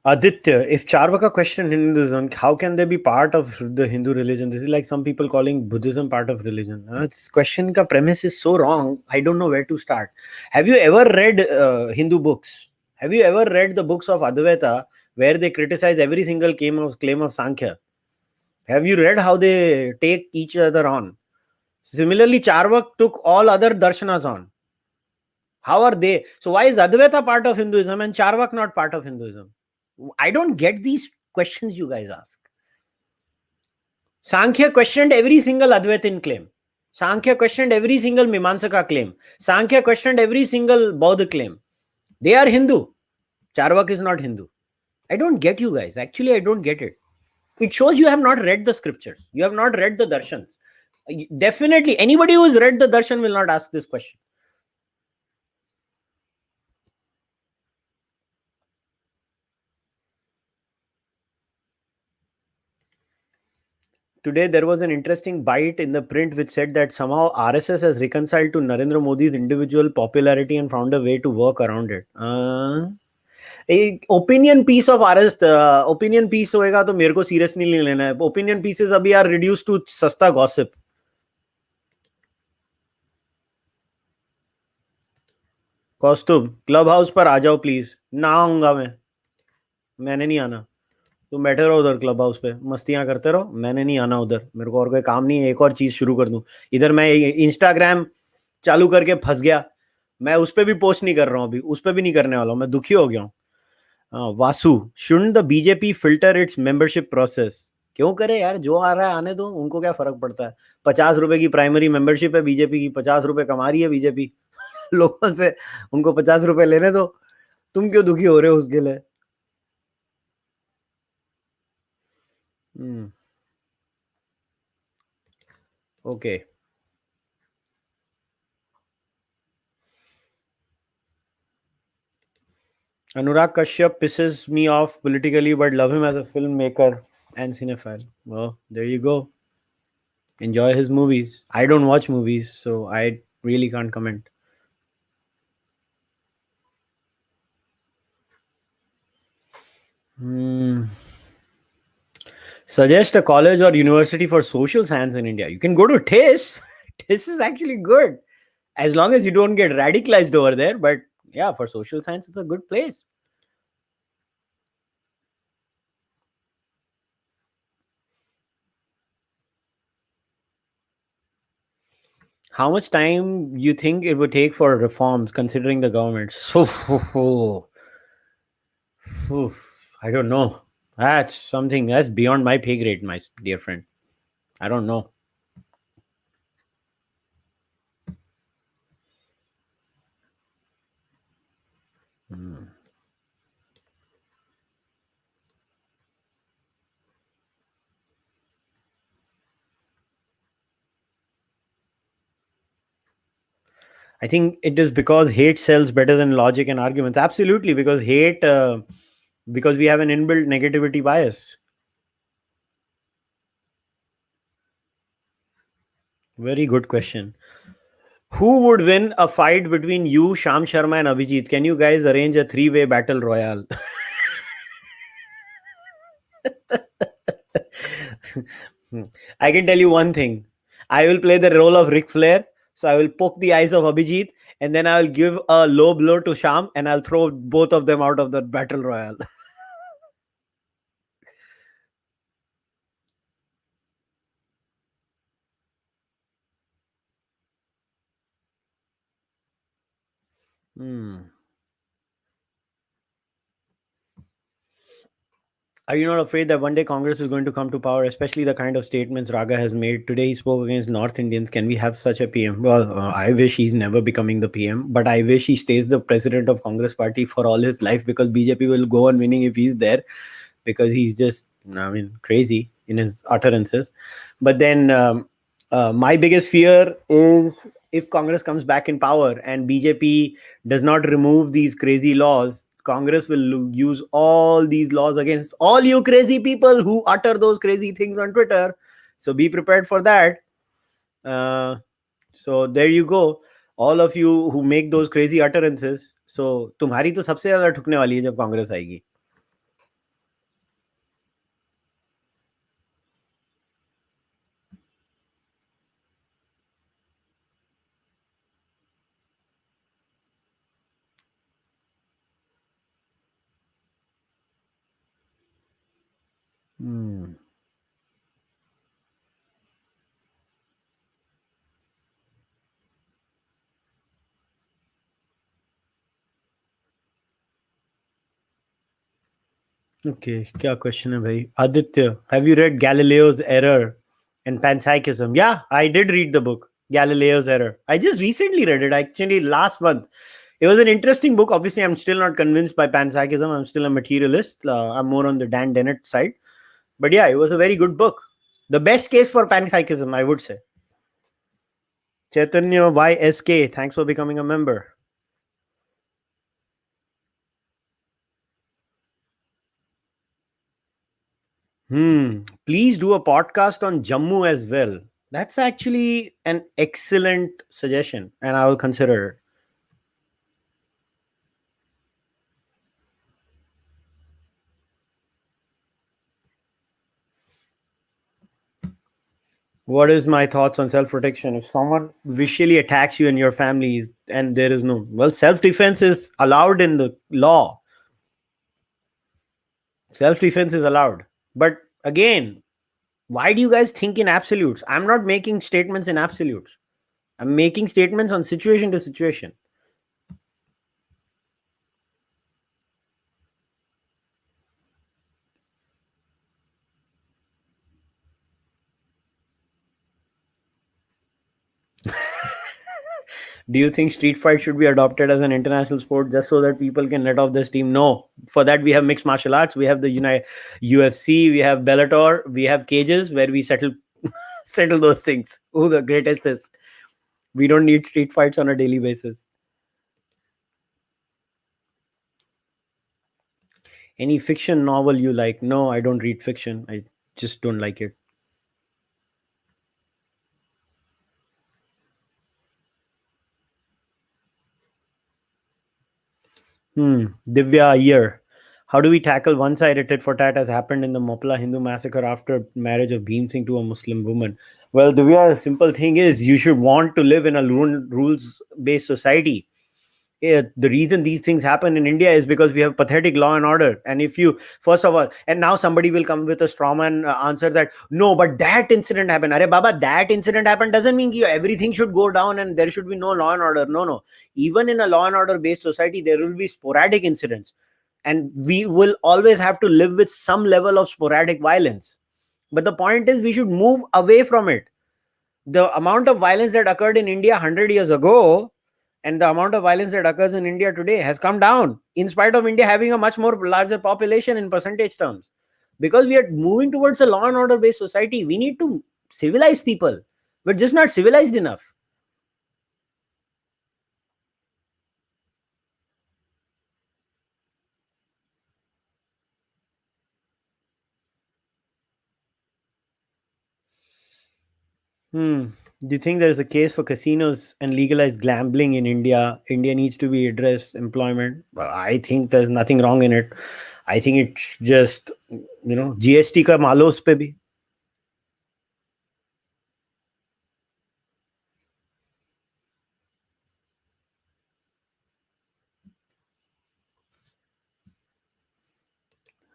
Aditya, if Cārvāka questioned Hinduism, how can they be part of the Hindu religion? This is like some people calling Buddhism part of religion. This question ka premise is so wrong. I don't know where to start. Have you ever read Hindu books? Have you ever read the books of Advaita where they criticize every single claim of Sankhya? Have you read how they take each other on? Similarly, Cārvāka took all other darshanas on. How are they? So why is Advaita part of Hinduism and Cārvāka not part of Hinduism? I don't get these questions you guys ask. Sankhya questioned every single Advaitin claim. Sankhya questioned every single Mimamsaka claim. Sankhya questioned every single Bauddha claim. They are Hindu. Cārvāka is not Hindu. I don't get you guys. Actually, I don't get it. It shows you have not read the scriptures. You have not read the darshans. Definitely, anybody who has read the darshan will not ask this question. Today, there was an interesting bite in the print which said that somehow RSS has reconciled to Narendra Modi's individual popularity and found a way to work around it. Opinion piece of RSS, opinion piece होएगा तो मेरे को seriously नहीं लेना है. Opinion pieces अभी are reduced to सस्ता gossip. Costume club house पर आ जाओ प्लीज. ना आऊंगा मैंने नहीं आना. तुम बैठे रहो उधर क्लब हाउस पे, मस्तियां करते रहो. मैंने नहीं आना उधर. मेरे को और कोई काम नहीं है. एक और चीज शुरू कर दूं. इधर मैं इंस्टाग्राम चालू करके फंस गया. मैं उस पे भी पोस्ट नहीं कर रहा हूँ अभी, उस पे भी नहीं करने वाला हूँ, मैं दुखी हो गया हूँ. Vasu, shouldn't the BJP filter it's membership process? क्यों करे यार, जो आ रहा है आने दो, उनको क्या फर्क पड़ता है. 50 रुपए की प्राइमरी मेंबरशिप है बीजेपी की, 50 रुपए कमा रही है बीजेपी लोगों से, उनको 50 रुपए लेने दो. तुम क्यों दुखी हो रहे हो उसके लिए? Okay. Anurag Kashyap pisses me off politically, but love him as a filmmaker and cinephile. Well, there you go. Enjoy his movies. I don't watch movies, so I really can't comment. Hmm. Suggest a college or university for social science in India. You can go to TIS. TIS is actually good, as long as you don't get radicalized over there. But yeah, for social science, it's a good place. How much time you think it would take for reforms, considering the government? I don't know. That's something that's beyond my pay grade, my dear friend. I don't know. Hmm. I think it is because hate sells better than logic and arguments. Absolutely, because hate, because we have an inbuilt negativity bias. Very good question. Who would win a fight between you, Sham Sharma, and Abhijit? Can you guys arrange a three-way battle royale? I can tell you one thing. I will play the role of Ric Flair. So I will poke the eyes of Abhijit, and then I will give a low blow to Sham, and I'll throw both of them out of the battle royale. Hmm. Are you not afraid that one day Congress is going to come to power, especially the kind of statements Raga has made? Today he spoke against North Indians. Can we have such a PM? Well, I wish he's never becoming the PM, but I wish he stays the president of Congress party for all his life, because BJP will go on winning if he's there, because he's just, I mean, crazy in his utterances. But then my biggest fear is, if Congress comes back in power and BJP does not remove these crazy laws, Congress will use all these laws against all you crazy people who utter those crazy things on Twitter. So be prepared for that. Uh, so there you go. All of you who make those crazy utterances. So तुम्हारी तो सबसे ज्यादा ठुकने वाली है जब कांग्रेस आएगी. Hmm. Okay, क्या question है भाई? Aditya, have you read Galileo's Error and Panpsychism? Yeah, I did read the book Galileo's Error. I just recently read it, actually last month. It was an interesting book. Obviously, I'm still not convinced by panpsychism. I'm still a materialist. I'm more on the Dan Dennett side. But yeah, it was a very good book. The best case for panpsychism, I would say. Chaitanya YSK, thanks for becoming a member. Please do a podcast on Jammu as well. That's actually an excellent suggestion, and I will consider it. What is my thoughts on self-protection? If someone visually attacks you and your families, and there is no, well, self-defense is allowed in the law. Self-defense is allowed. But again, why do you guys think in absolutes? I'm not making statements in absolutes. I'm making statements on situation to situation. Do you think street fight should be adopted as an international sport just so that people can let off their steam? No. For that, we have mixed martial arts. We have the UFC. We have Bellator. We have cages where we settle those things. Who the greatest is? We don't need street fights on a daily basis. Any fiction novel you like? No, I don't read fiction. I just don't like it. Divya Iyer. How do we tackle one-sided tit for tat as happened in the Mopla Hindu massacre after marriage of Bhim Singh to a Muslim woman? Well, Divya, simple thing is you should want to live in a rules-based society. Yeah, the reason these things happen in India is because we have pathetic law and order. And if you, first of all, and now somebody will come with a strawman answer that no, but that incident happened. Arey Baba, that incident happened doesn't mean everything should go down and there should be no law and order. No, no. Even in a law and order based society, there will be sporadic incidents, and we will always have to live with some level of sporadic violence. But the point is, we should move away from it. The amount of violence that occurred in India 100 years ago and the amount of violence that occurs in India today has come down in spite of India having a much more larger population in percentage terms. Because we are moving towards a law and order based society, we need to civilize people. We're just not civilized enough. Hmm. Do you think there is a case for casinos and legalized gambling in India? India needs to be addressed employment. Well, I think there's nothing wrong in it. I think it's just GST ka malos pe bhi.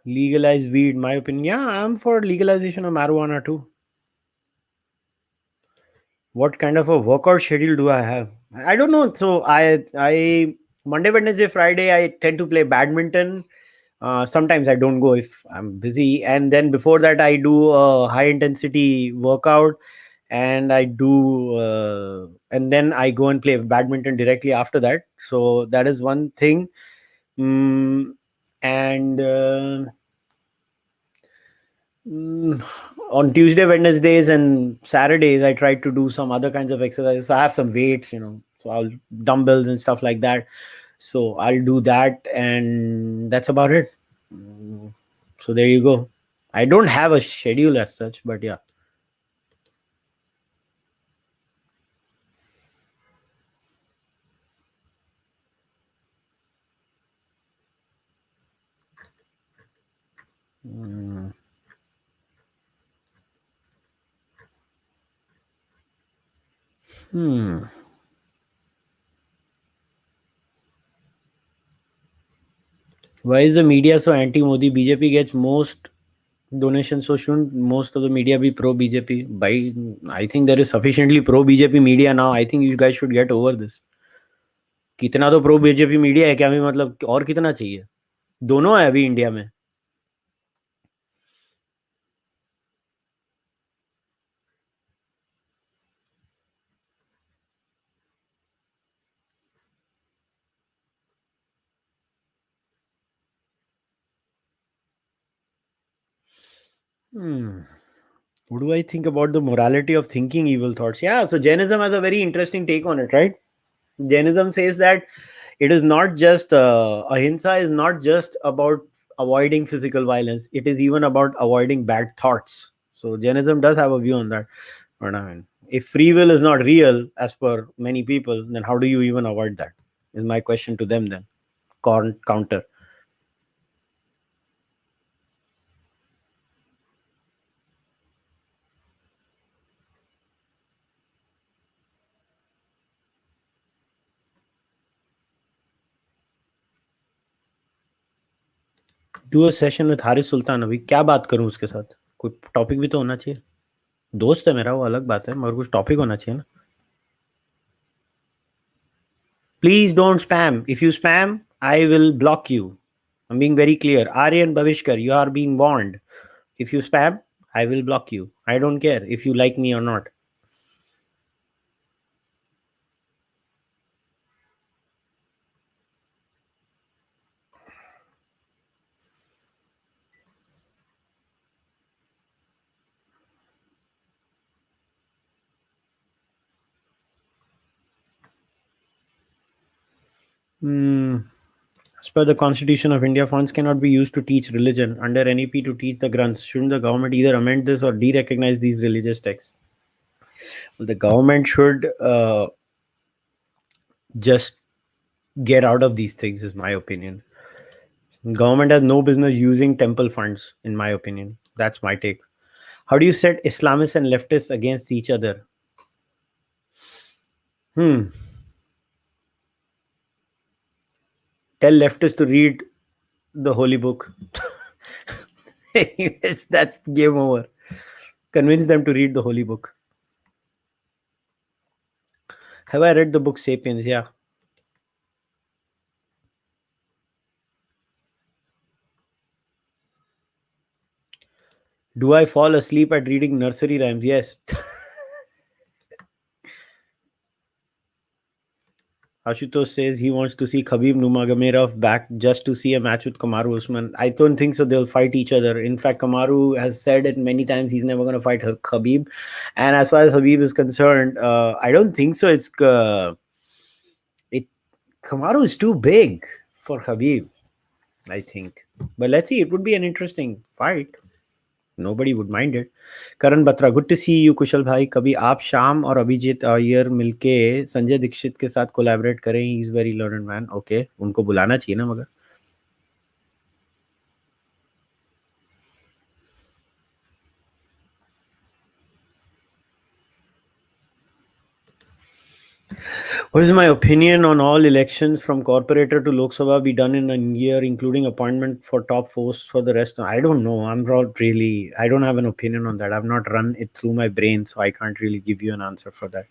Legalize weed, my opinion. Yeah, I'm for legalization of marijuana too. What kind of a workout schedule do I have? I don't know. So I Monday, Wednesday, Friday, I tend to play badminton. Sometimes I don't go if I'm busy, and then before that, I do a high intensity workout, and and then I go and play badminton directly after that. So that is one thing. Mm, and Mm, on Tuesday, Wednesdays, and Saturdays, I try to do some other kinds of exercises. I have some weights, so I'll dumbbells and stuff like that. So I'll do that, and that's about it. Mm, So there you go. I don't have a schedule as such, but yeah. Mm, Hmm. Why is the media so anti-Modi? BJP gets most donations, so shouldn't most of the media be pro BJP? I think there is sufficiently pro BJP media now. I think you guys should get over this. कितना तो pro BJP media है क्या भी मतलब और कितना चाहिए दोनों है अभी इंडिया में Hmm. What do I think about the morality of thinking evil thoughts? Yeah, so Jainism has a very interesting take on it, right? Jainism says that it is not just ahimsa is not just about avoiding physical violence. It is even about avoiding bad thoughts. So Jainism does have a view on that. But I mean, if free will is not real, as per many people, then how do you even avoid that? Is my question to them then. Counter. Do a session with Haris Sultan अभी क्या बात करूं उसके साथ कोई topic भी तो होना चाहिए दोस्त है मेरा वो अलग बात है मगर कुछ टॉपिक होना चाहिए ना please don't spam if you spam I will block you I am being very clear Aryan Bhavishkar you are being warned if you spam I will block you I don't care if you like me और not Hmm. As per the Constitution of India, funds cannot be used to teach religion under NEP to teach the grunts. Shouldn't the government either amend this or de-recognize these religious texts? Well, the government should just get out of these things, is my opinion. Government has no business using temple funds, in my opinion. That's my take. How do you set Islamists and leftists against each other? Hmm. Tell leftists to read the holy book. Anyways, that's game over. Convince them to read the holy book. Have I read the book Sapiens? Yeah. Do I fall asleep at reading nursery rhymes? Yes. Ashutosh says he wants to see Khabib Nurmagomedov back just to see a match with Kamaru Usman. I don't think so. They'll fight each other. In fact, Kamaru has said it many times he's never going to fight Khabib. And as far as Khabib is concerned, I don't think so. It Kamaru is too big for Khabib, I think. But let's see. It would be an interesting fight. Nobody would mind it. Karan Batra, good to see you Kushal भाई. कभी आप शाम और अभिजीत अय्यर मिलके संजय दीक्षित के साथ collaborate करें. He is very learned man. Okay, उनको बुलाना चाहिए ना. मगर what is my opinion on all elections from corporator to Lok Sabha be done in a year, including appointment for top posts for the rest? I don't know. I'm not really. I don't have an opinion on that. I've not run it through my brain, so I can't really give you an answer for that.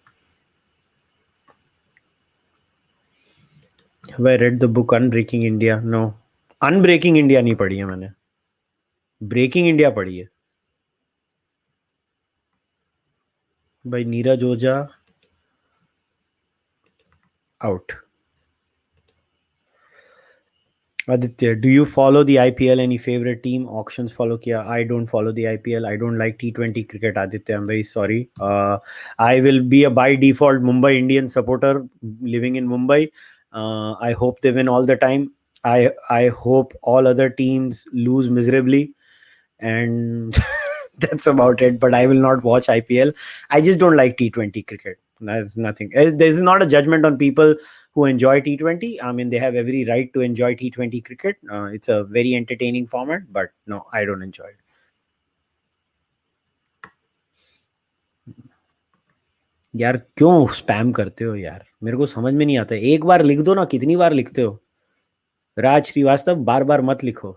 Have I read the book Unbreaking India? No. Unbreaking India नहीं पढ़ी है मैंने. Breaking India पढ़ी है by Neeraj Ojha. Out. Aditya, do you follow the IPL? Any favorite team? Auctions follow kiya? I don't follow the IPL. I don't like T20 cricket, Aditya. I'm very sorry. I will be a by default Mumbai Indians supporter living in Mumbai. I hope they win all the time. I hope all other teams lose miserably, and that's about it. But I will not watch IPL. I just don't like T20 cricket. There's nothing. This is not a judgment on people who enjoy T20. I mean, they have every right to enjoy T20 cricket. It's a very entertaining format, but no, I don't enjoy it. यार क्यों spam करते हो यार? मेरे को समझ में नहीं आता. एक बार लिख दो ना. कितनी बार लिखते हो? राज श्रीवास्तव, बार बार मत लिखो.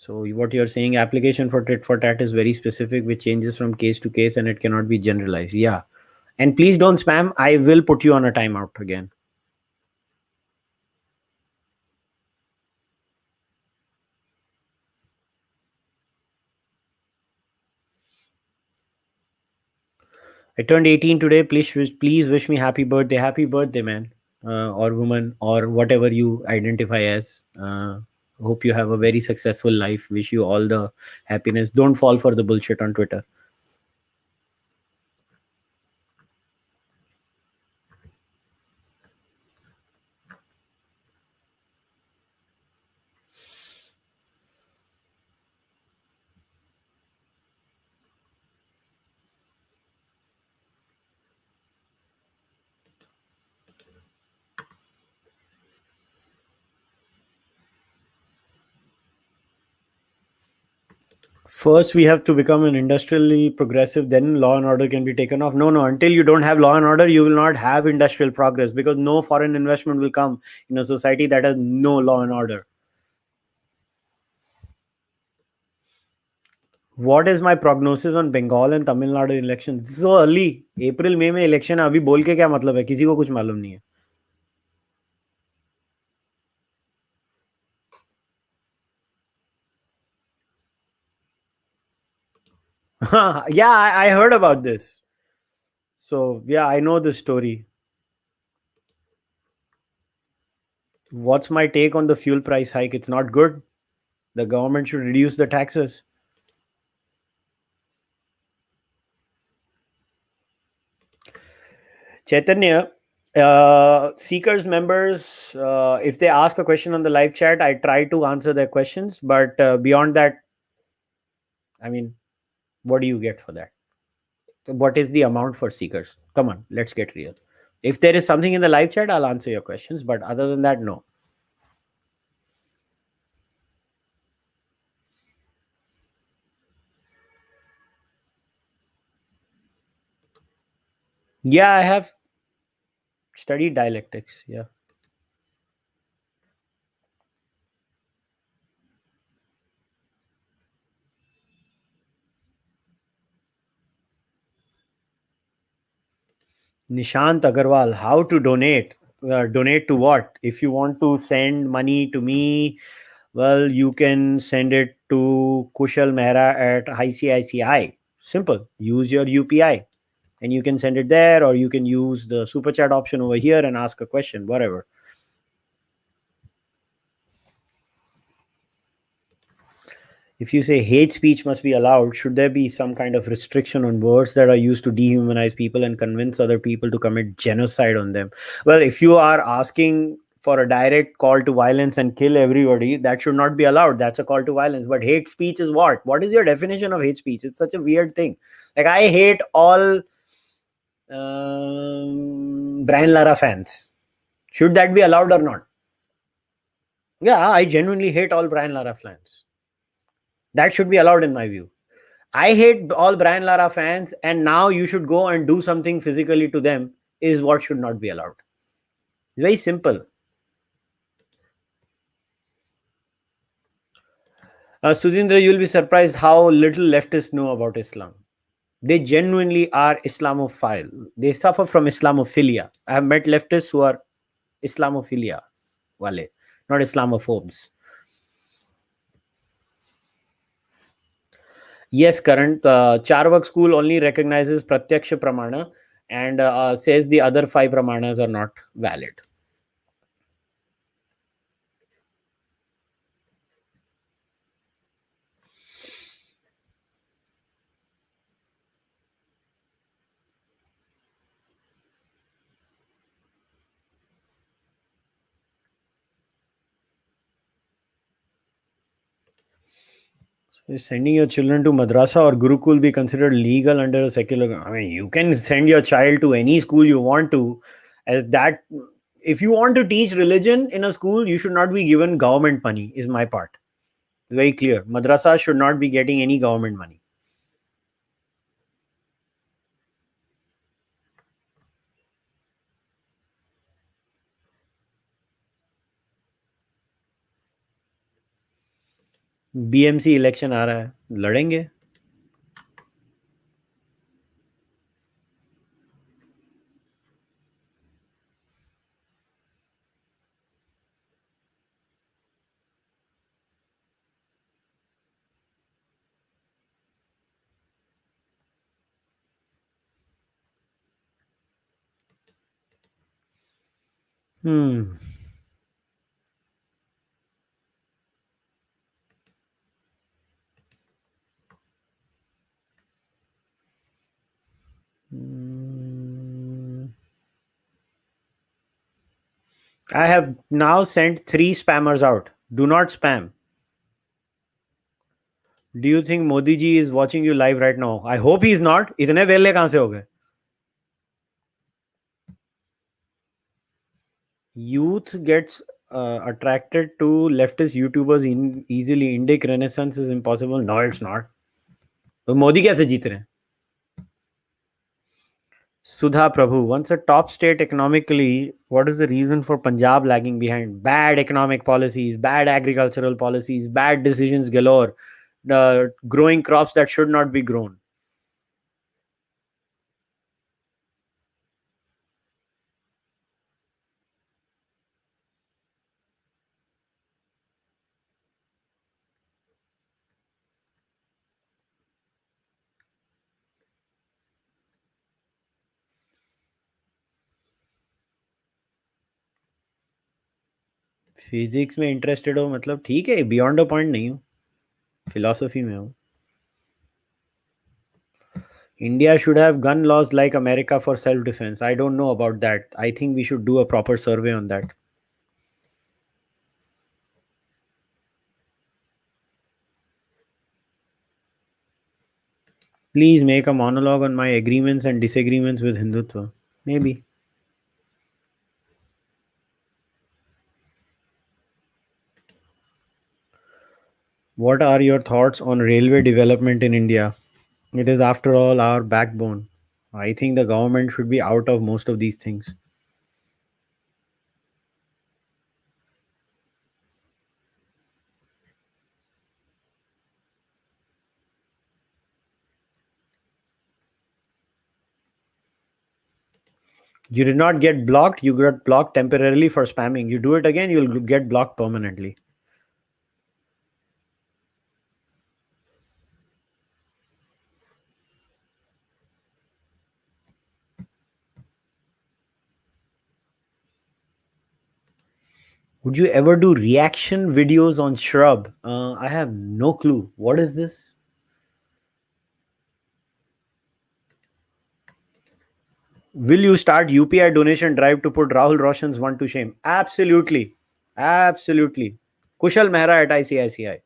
So what you're saying, application for tit for tat is very specific, which changes from case to case and it cannot be generalized. Yeah. And please don't spam. I will put you on a timeout again. I turned 18 today. Please wish me happy birthday. Happy birthday, man. Or woman, or whatever you identify as. Hope you have a very successful life. Wish you all the happiness. Don't fall for the bullshit on Twitter. First, we have to become an industrially progressive, then law and order can be taken off. No, until you don't have law and order, you will not have industrial progress, because no foreign investment will come in a society that has no law and order. What is my prognosis on Bengal and Tamil Nadu elections? So early. April, May में election है. अभी बोल के क्या मतलब है? किसी को कुछ मालूम नहीं है. Yeah, I heard about this. So yeah, I know the story. What's my take on the fuel price hike? It's not good. The government should reduce the taxes. Chaitanya, Seekers members, if they ask a question on the live chat, I try to answer their questions. But beyond that, I mean, what do you get for that? What is the amount for seekers? Come on, let's get real. If there is something in the live chat, I'll answer your questions. But other than that, no. Yeah, I have studied dialectics. Yeah. Nishant Agarwal, how to donate? Donate to what? If you want to send money to me, well, you can send it to Kushal Mehra at ICICI. Simple. Use your UPI and you can send it there, or you can use the super chat option over here and ask a question, whatever. If you say hate speech must be allowed, should there be some kind of restriction on words that are used to dehumanize people and convince other people to commit genocide on them? Well, if you are asking for a direct call to violence and kill everybody, that should not be allowed. That's a call to violence. But hate speech is what? What is your definition of hate speech? It's such a weird thing. Like, I hate all Brian Lara fans. Should that be allowed or not? Yeah, I genuinely hate all Brian Lara fans. That should be allowed in my view. I hate all Brian Lara fans, and now you should go and do something physically to them is what should not be allowed. Very simple. Sudhindra, you'll be surprised how little leftists know about Islam. They genuinely are Islamophile. They suffer from Islamophilia. I have met leftists who are Islamophilias, wale, not Islamophobes. Yes, current Cārvāka school only recognizes Pratyaksha Pramana and says the other five Pramanas are not valid. Is sending your children to madrasa or gurukul be considered legal under a secular? I mean, you can send your child to any school you want to, as that. If you want to teach religion in a school, you should not be given government money. Is my part very clear? Madrasa should not be getting any government money. BMC election आ रहा है, लड़ेंगे. Hmm. Hmm. I have now sent 3 spammers out. Do not spam. Do you think Modi ji is watching you live right now? I hope he is not. इतने वेले कहाँ से हो गए? Youth gets attracted to leftist YouTubers easily. Indic renaissance is impossible. No, it's not. तो मोदी कैसे जीत रहे हैं? Sudha Prabhu, once a top state economically, what is the reason for Punjab lagging behind? Bad economic policies, bad agricultural policies, bad decisions galore, growing crops that should not be grown. Physics में interested हो मतलब ठीक है, beyond a point नहीं हूँ, philosophy में हूँ. India should have gun laws like America for self defense. I don't know about that. I think we should do a proper survey on that. Please make a monologue on my agreements and disagreements with Hindutva. Maybe. What are your thoughts on railway development in India? It is, after all, our backbone. I think the government should be out of most of these things. You did not get blocked, you got blocked temporarily for spamming. You do it again, you'll get blocked permanently. Would you ever do reaction videos on Shrub? I have no clue. What is this? Will you start UPI donation drive to put Rahul Roshan's one to shame? Absolutely. Absolutely. Kushal Mehra at ICICI.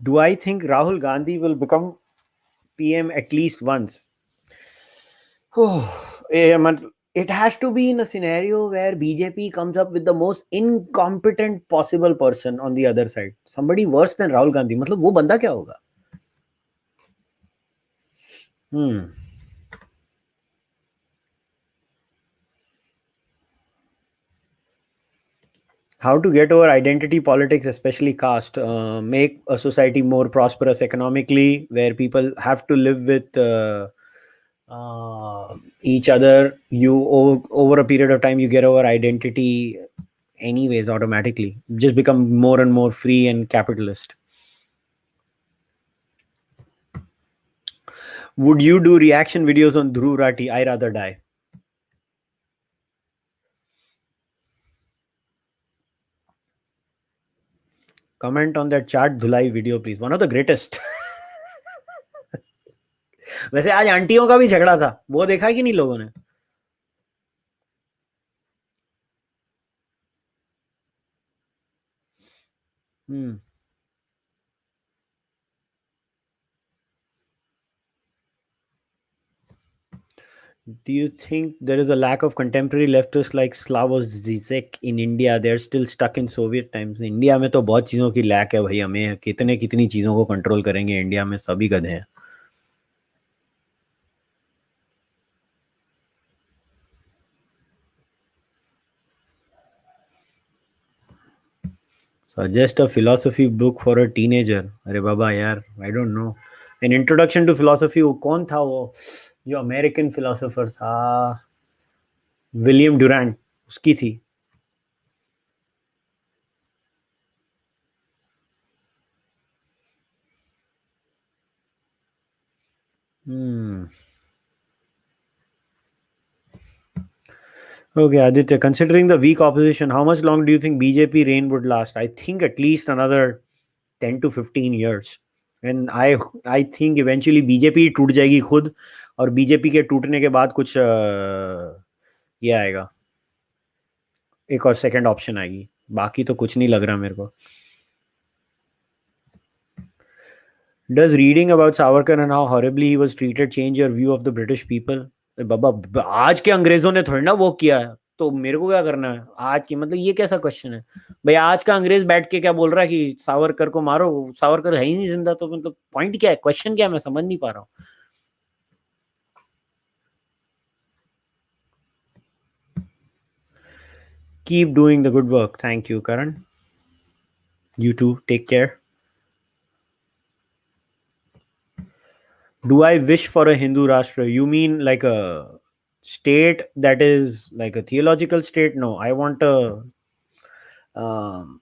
Do I think Rahul Gandhi will become PM at least once? Oh, it has to be in a scenario where BJP comes up with the most incompetent possible person on the other side. Somebody worse than Rahul Gandhi. मतलब वो बंदा क्या होगा? Hmm. How to get over identity politics, especially caste? Make a society more prosperous economically, where people have to live with each other. You over a period of time, you get over identity, anyways, automatically. Just become more and more free and capitalist. Would you do reaction videos on Dhruv Rati? I rather die. Comment on that चाट धुलाई video, please. One of the greatest. वैसे आज आंटियों का भी झगड़ा था, वो देखा कि नहीं लोगों ने? Hmm. Do you think there is a lack of contemporary leftists like Slavoj Zizek in India? They're still stuck in Soviet times. India में तो बहुत चीज़ों की लैक है भाई. हमें कितने कितनी चीज़ों को कंट्रोल करेंगे? इंडिया में सभी गधे हैं. Suggest a philosophy book for a teenager. अरे बाबा यार, I don't know. An introduction to philosophy. वो कौन था वो जो अमेरिकन फिलोसोफर था? William Durant. उसकी थी. Hmm. Okay, Aditya, considering the weak opposition, how much long do you think BJP reign would last? I think at least another 10 to 15 years. And I think eventually BJP टूट जाएगी खुद, और BJP के टूटने के बाद कुछ ये आएगा, एक और सेकंड ऑप्शन आएगी. बाकी तो कुछ नहीं लग रहा मेरे को. Does reading about Savarkar and how horribly he was treated change your view of the British people? बाबा, आज के अंग्रेजों ने थोड़ी ना वो किया है, तो मेरे को क्या करना है आज की? मतलब ये कैसा क्वेश्चन है भाई? आज का अंग्रेज बैठ के क्या बोल रहा है कि सावरकर को मारो? सावरकर है ही नहीं जिंदा, तो मतलब पॉइंट क्या है? क्वेश्चन क्या है? मैं समझ नहीं पा रहा हूँ. Keep doing the good work. Thank you, Karan. You too. Take care. Do I wish for a Hindu Rashtra? You mean like a state that is like a theological state? No, I want a um,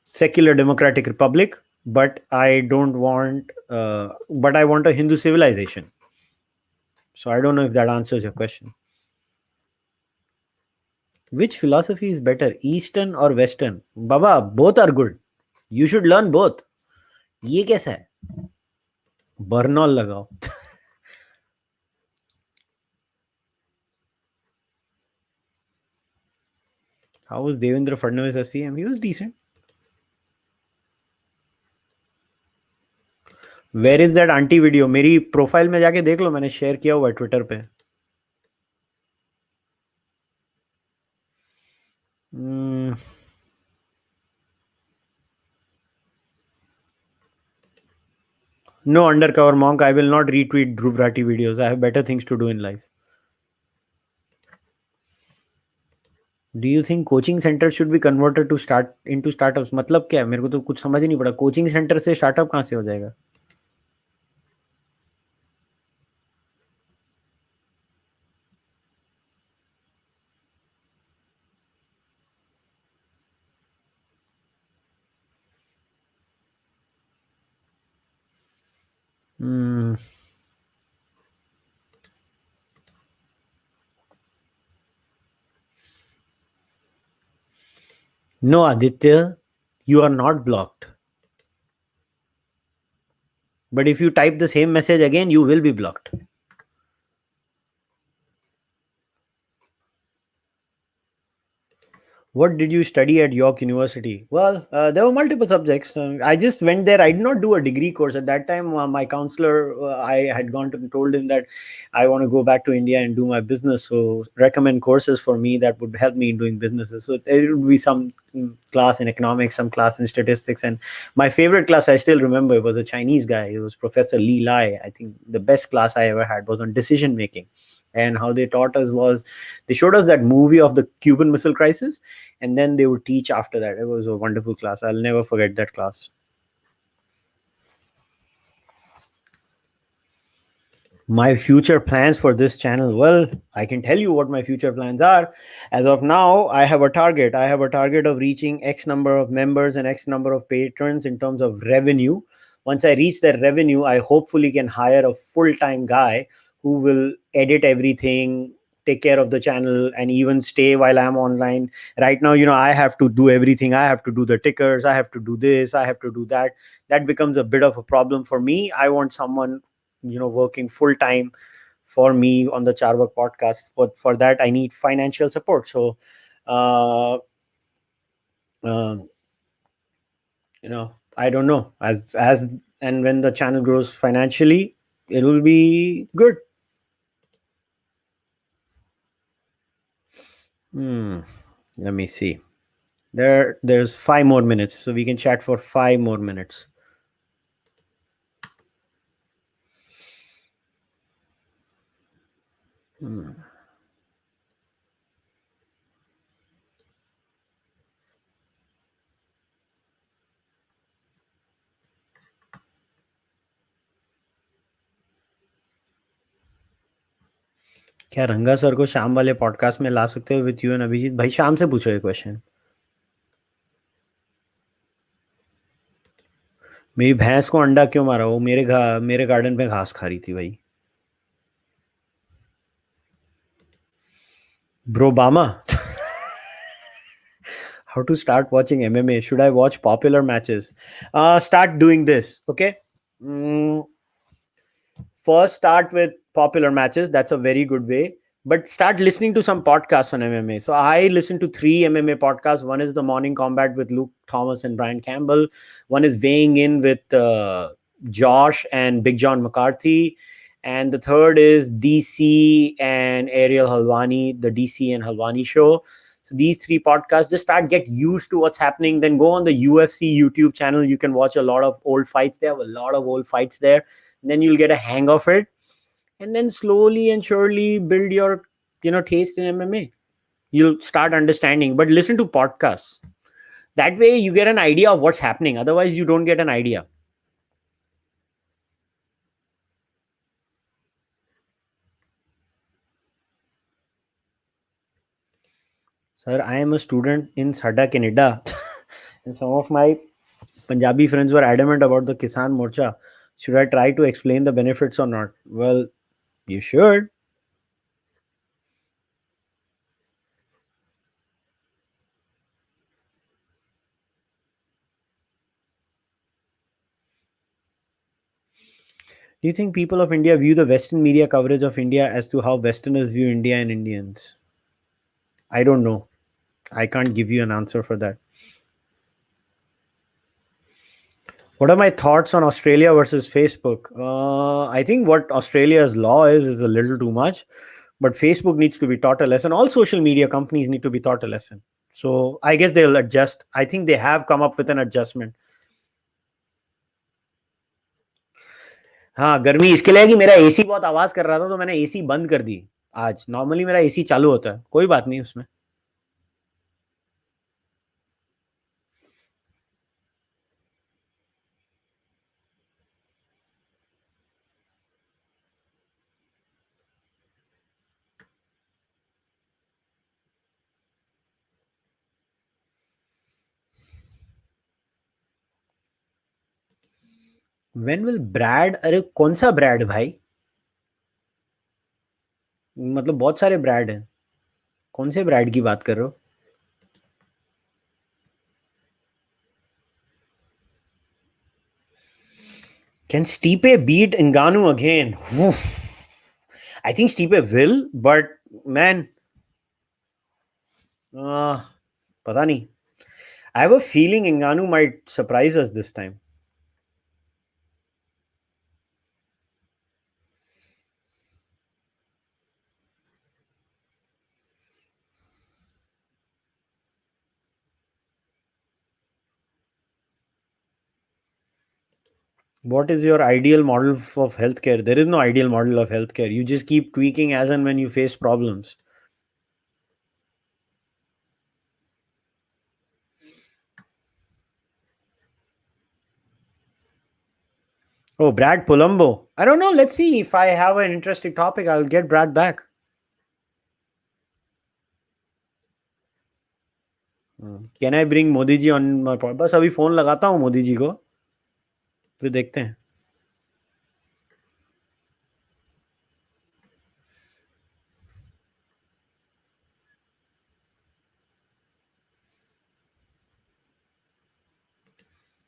secular democratic republic, but I don't want, but I want a Hindu civilization. So I don't know if that answers your question. Which philosophy is better, Eastern or Western? Baba, both are good. You should learn both. ये कैसा है? बर्नॉल लगाओ. How was Devendra Fadnavis as CM? He was decent. Where is that aunty video? मेरी profile में जाके देख लो, मैंने share किया हुआ है ट्विटर पे. No, undercover monk, I will not retweet Dhruv Rathi videos. I have better things to do in life. Do you think coaching centers should be converted to start into startups? मतलब क्या है? मेरे को तो कुछ समझ ही नहीं पड़ा. कोचिंग सेंटर से स्टार्टअप कहाँ से हो जाएगा? Hmm. No, Aditya, you are not blocked. But if you type the same message again, you will be blocked. What did you study at York University? Well, there were multiple subjects. I just went there. I did not do a degree course at that time. My counselor, I had gone to told him that I want to go back to India and do my business. So recommend courses for me that would help me in doing businesses. So there would be some class in economics, some class in statistics, and my favorite class I still remember, it was a Chinese guy. It was Professor Li Lai. I think the best class I ever had was on decision making. And how they taught us was they showed us that movie of the Cuban Missile Crisis, and then they would teach after that. It was a wonderful class. I'll never forget that class. My future plans for this channel, well, I can tell you what my future plans are. As of now, I have a target of reaching x number of members and x number of patrons in terms of revenue. Once I reach that revenue, I hopefully can hire a full-time guy who will edit everything, take care of the channel, and even stay while I'm online. Right now, I have to do everything. I have to do the tickers, I have to do this, I have to do that. That becomes a bit of a problem for me. I want someone working full time for me on the Cārvāka podcast. But for that, I need financial support. So, uh, uh, I don't know. As and when the channel grows financially, it will be good. Hmm. Let me see. There's 5 more minutes, so we can chat for 5 more minutes. Hmm. क्या रंगा sir को शाम वाले podcast में ला सकते हो with you and Abhijit भाई? शाम से पूछो ये क्वेश्चन. मेरी भैंस को अंडा क्यों मारा? वो मेरे गार्डन पे घास खा रही थी भाई. Bro Bama. How to start watching MMA? Should I watch popular matches? Start doing this, okay? Mm, First, start with popular matches. That's a very good way. But start listening to some podcasts on MMA. So I listen to three MMA podcasts. One is the Morning Combat with Luke Thomas and Brian Campbell. One is Weighing In with Josh and Big John McCarthy. And the third is DC and Ariel Halwani, the DC and Halwani show. So these three podcasts, just get used to what's happening. Then go on the UFC YouTube channel. You can watch a lot of old fights. They have a lot of old fights there. And then you'll get a hang of it, and then slowly and surely build your taste in MMA. You'll start understanding. But listen to podcasts. That way you get an idea of what's happening. Otherwise, you don't get an idea. Sir, I am a student in Sada, Canada. And some of my Punjabi friends were adamant about the Kisan Morcha. Should I try to explain the benefits or not? Well, you should. Do you think people of India view the Western media coverage of India as to how Westerners view India and Indians? I don't know. I can't give you an answer for that. What are my thoughts on Australia versus Facebook? I think what Australia's law is a little too much, but Facebook needs to be taught a lesson. All social media companies need to be taught a lesson. So I guess they'll adjust. I think they have come up with an adjustment. हाँ, गर्मी इसके लिए है कि मेरा AC बहुत आवाज कर रहा था तो मैंने एसी बंद कर दी आज. नॉर्मली मेरा एसी चालू होता है, कोई बात नहीं उसमें. When will Brad? अरे कौन सा ब्रैड भाई? मतलब बहुत सारे ब्रैड हैं. कौन से ब्रैड की बात कर रहे हो? Can Stipe beat Ngannou again? I think Stipe will, but man, पता नहीं. I have a feeling Ngannou might surprise us this time. What is your ideal model of healthcare? There is no ideal model of healthcare. You just keep tweaking as and when you face problems. Oh, Brad Polumbo. I don't know. Let's see if I have an interesting topic. I'll get Brad back. Can I bring Modi ji on my podcast? बस अभी phone लगाता हूँ मोदी जी को, फिर देखते हैं.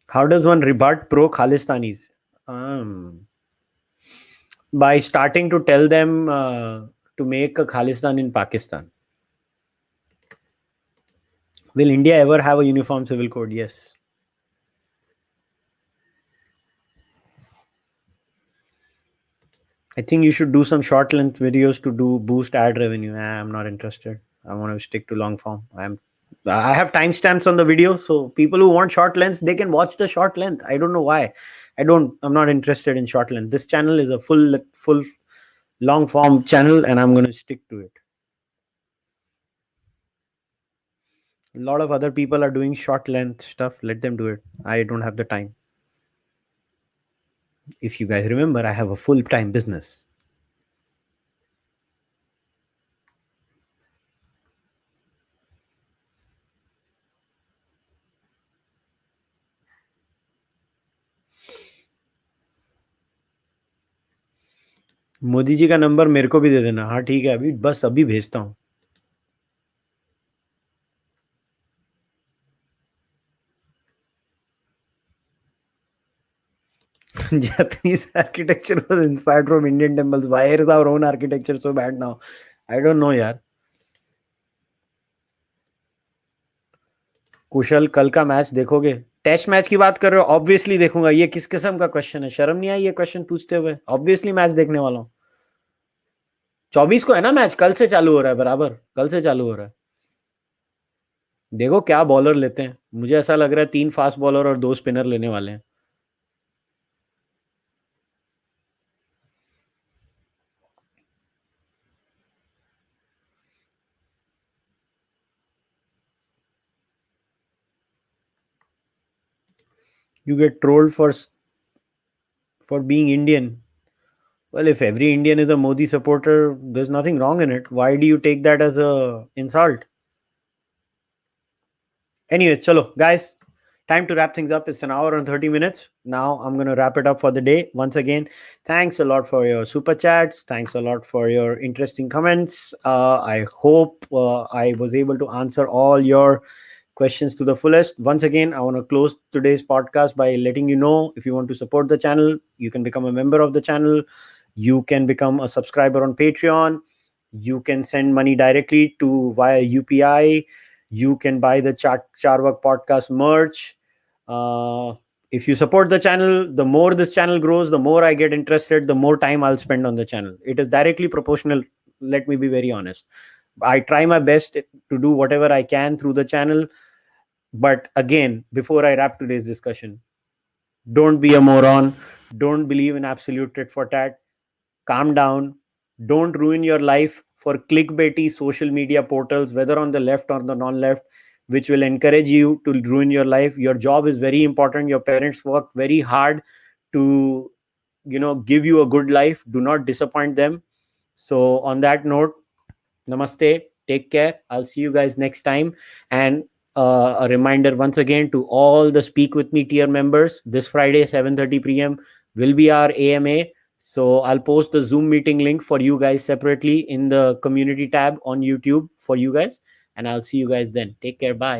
How does one rebut pro Khalistanis? By starting to tell them to make a Khalistan in Pakistan. Will India ever have a uniform civil code? Yes. I think you should do some short length videos to do boost ad revenue. I'm not interested. I want to stick to long form. I have timestamps on the video, so people who want short lengths, they can watch the short length. I don't know why. I'm not interested in short length. This channel is a full long form channel, and I'm going to stick to it. A lot of other people are doing short length stuff. Let them do it. I don't have the time. If you guys remember, I have a full-time business. Modi ji का number मेरे को भी दे देना. हाँ ठीक है, अभी बस अभी भेजता हूँ. Japanese architecture was inspired from Indian temples. Why is our own architecture so bad now? I don't know यार. कुशल, कल का मैच देखोगे? टेस्ट मैच की बात कर रहे हो? ऑब्वियसली देखूंगा. ये किस किस्म का क्वेश्चन है? शर्म नहीं आई ये क्वेश्चन पूछते हुए? ऑब्वियसली मैच देखने वाला हूँ. 24 को है ना मैच? कल से चालू हो रहा है. बराबर कल से चालू हो रहा है. देखो क्या बॉलर लेते हैं. मुझे ऐसा लग रहा है 3 फास्ट बॉलर और 2 स्पिनर लेने वाले हैं. You get trolled for being Indian. Well, if every Indian is a Modi supporter, there's nothing wrong in it. Why do you take that as a insult? Anyways, chalo, guys, time to wrap things up. It's an hour and 30 minutes. Now I'm going to wrap it up for the day. Once again, thanks a lot for your super chats. Thanks a lot for your interesting comments. I hope I was able to answer all your questions to the fullest. Once again, I want to close today's podcast by letting you know, if you want to support the channel, you can become a member of the channel. You can become a subscriber on Patreon. You can send money directly to via UPI. You can buy the Cārvāka podcast merch. Uh, if you support the channel, the more this channel grows, the more I get interested, the more time I'll spend on the channel. It is directly proportional. Let me be very honest. I try my best to do whatever I can through the channel. But again, before I wrap today's discussion, don't be a moron. Don't believe in absolute tit for tat. Calm down. Don't ruin your life for clickbaity social media portals, whether on the left or the non-left, which will encourage you to ruin your life. Your job is very important. Your parents work very hard to, give you a good life. Do not disappoint them. So on that note, namaste, take care, I'll see you guys next time. And a reminder once again to all the Speak With Me tier members, this Friday 7:30 p.m. will be our AMA. So I'll post the Zoom meeting link for you guys separately in the community tab on YouTube for you guys, and I'll see you guys then. Take care, bye.